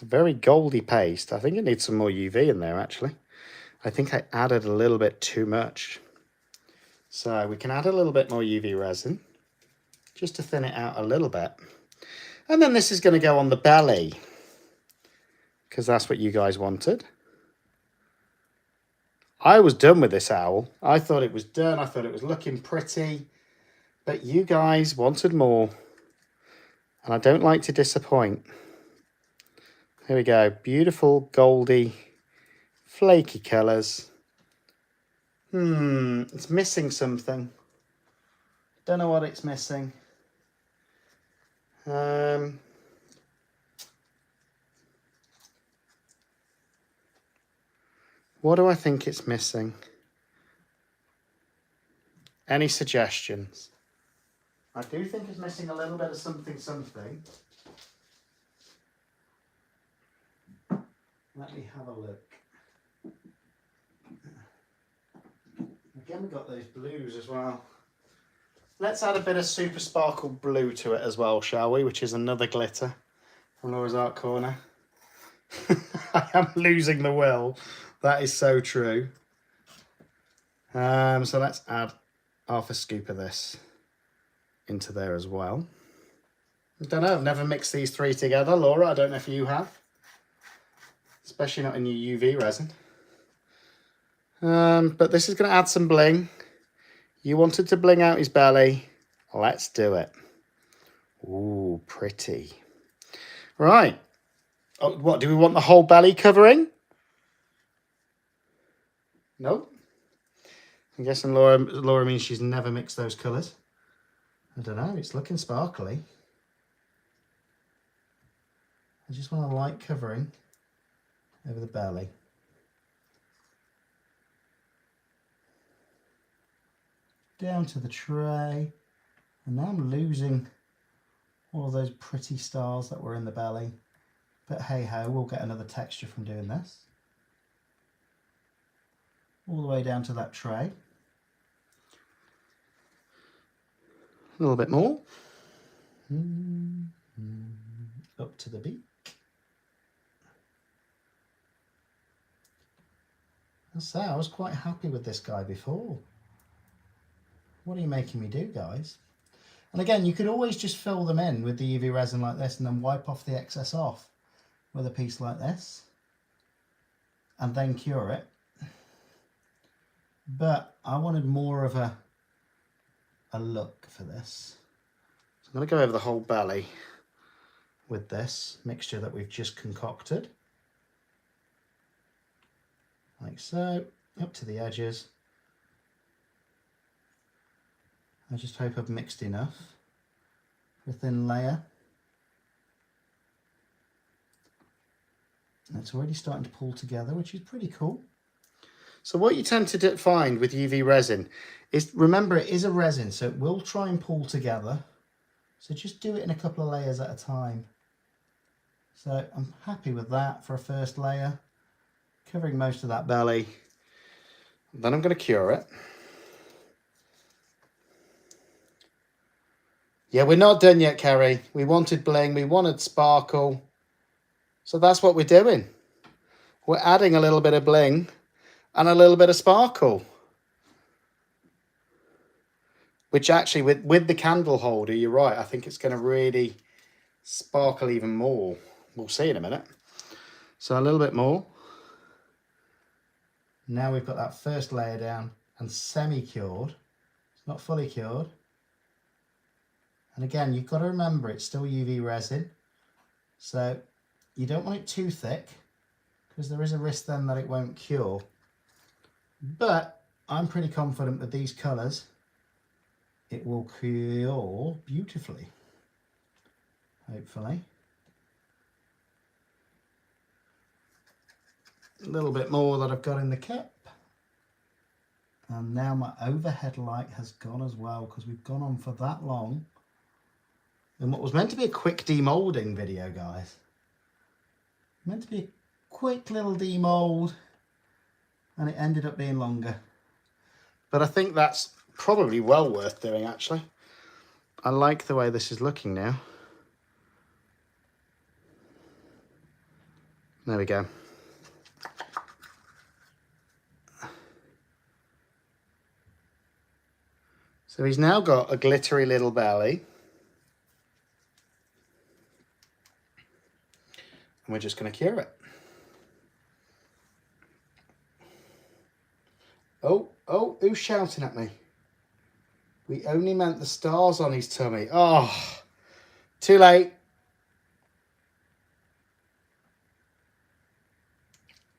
a very goldy paste. I think it needs some more UV in there, actually. I think I added a little bit too much. So we can add a little bit more UV resin just to thin it out a little bit. And then this is going to go on the belly because that's what you guys wanted. I was done with this owl. I thought it was done. I thought it was looking pretty. But you guys wanted more. And I don't like to disappoint. Here we go. Beautiful, goldy, flaky colours. It's missing something. Don't know what it's missing. What do I think it's missing? Any suggestions? I do think it's missing a little bit of something. Let me have a look. Again, we've got those blues as well. Let's add a bit of super sparkle blue to it as well, shall we? Which is another glitter from Laura's Art Corner. I am losing the will. That is so true. So let's add half a scoop of this into there as well. I don't know, I've never mixed these three together. Laura, I don't know if you have. Especially not in your UV resin. But this is going to add some bling. You wanted to bling out his belly. Let's do it. Ooh, pretty. Right. Oh, what, do we want the whole belly covering? Nope. I'm guessing Laura means she's never mixed those colours. I don't know, it's looking sparkly. I just want a light covering over the belly. Down to the tray. And now I'm losing all of those pretty stars that were in the belly. But hey ho, we'll get another texture from doing this. All the way down to that tray. A little bit more. Up to the beak. So I was quite happy with this guy before. What are you making me do, guys? And again, you could always just fill them in with the UV resin like this and then wipe off the excess off with a piece like this and then cure it. But I wanted more of a look for this. So I'm going to go over the whole belly with this mixture that we've just concocted. Like so, up to the edges. I just hope I've mixed enough for a thin layer. And it's already starting to pull together, which is pretty cool. So what you tend to find with UV resin is, remember, it is a resin, so it will try and pull together. So just do it in a couple of layers at a time. So I'm happy with that for a first layer, covering most of that belly. Then I'm going to cure it. Yeah, we're not done yet, Kerry. We wanted bling, we wanted sparkle. So that's what we're doing. We're adding a little bit of bling and a little bit of sparkle. which actually with the candle holder, you're right, I think it's going to really sparkle even more. We'll see in a minute. So a little bit more. Now we've got that first layer down and semi-cured. It's not fully cured. And again, you've got to remember it's still UV resin. So you don't want it too thick because there is a risk then that it won't cure. But I'm pretty confident with these colours, it will cure beautifully. Hopefully. A little bit more that I've got in the kit. And now my overhead light has gone as well because we've gone on for that long. And what was meant to be a quick demoulding video, guys. Meant to be a quick little demould and it ended up being longer. But I think that's probably well worth doing actually. I like the way this is looking now. There we go. So he's now got a glittery little belly. And we're just going to cure it. Oh, who's shouting at me? We only meant the stars on his tummy. Oh, too late.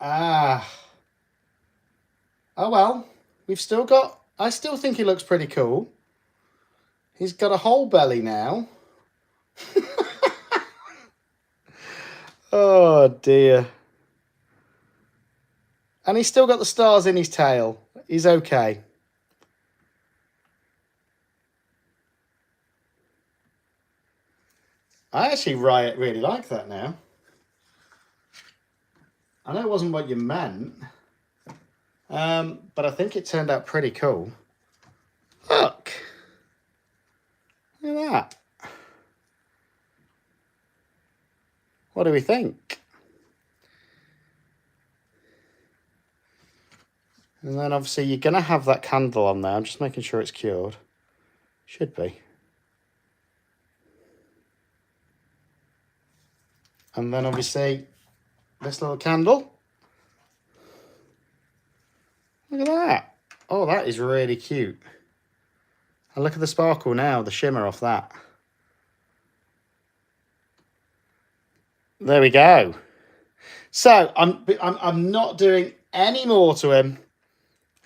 Ah. Oh well, we've still got, I still think he looks pretty cool. He's got a whole belly now. Oh dear. And he's still got the stars in his tail. He's okay. I actually really like that now. I know it wasn't what you meant, but I think it turned out pretty cool. Look. Look at that. What do we think? And then obviously you're going to have that candle on there. I'm just making sure it's cured. Should be. And then obviously this little candle. Look at that. Oh, that is really cute. And look at the sparkle now, the shimmer off that. There we go. So I'm not doing any more to him.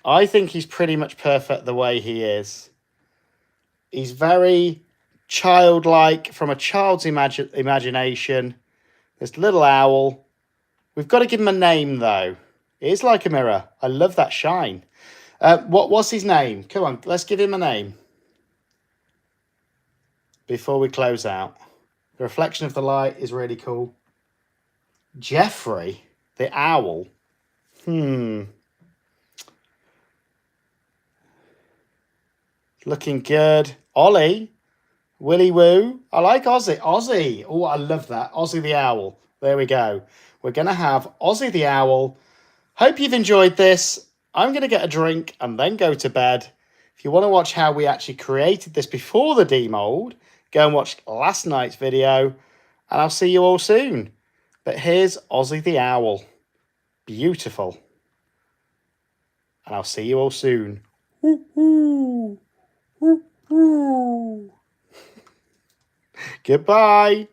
I think he's pretty much perfect the way he is. He's very childlike, from a child's imagination. This little owl. We've got to give him a name though. It is like a mirror. I love that shine. What's his name? Come on, let's give him a name before we close out. The reflection of the light is really cool. Jeffrey, the owl. Looking good. Ollie. Willy Woo. I like Ozzy. Ozzy. Oh, I love that. Ozzy the owl. There we go. We're going to have Ozzy the owl. Hope you've enjoyed this. I'm going to get a drink and then go to bed. If you want to watch how we actually created this before the demold, go and watch last night's video. And I'll see you all soon. But here's Ozzy the owl. Beautiful. And I'll see you all soon. Woo-hoo. Woo-hoo. Goodbye.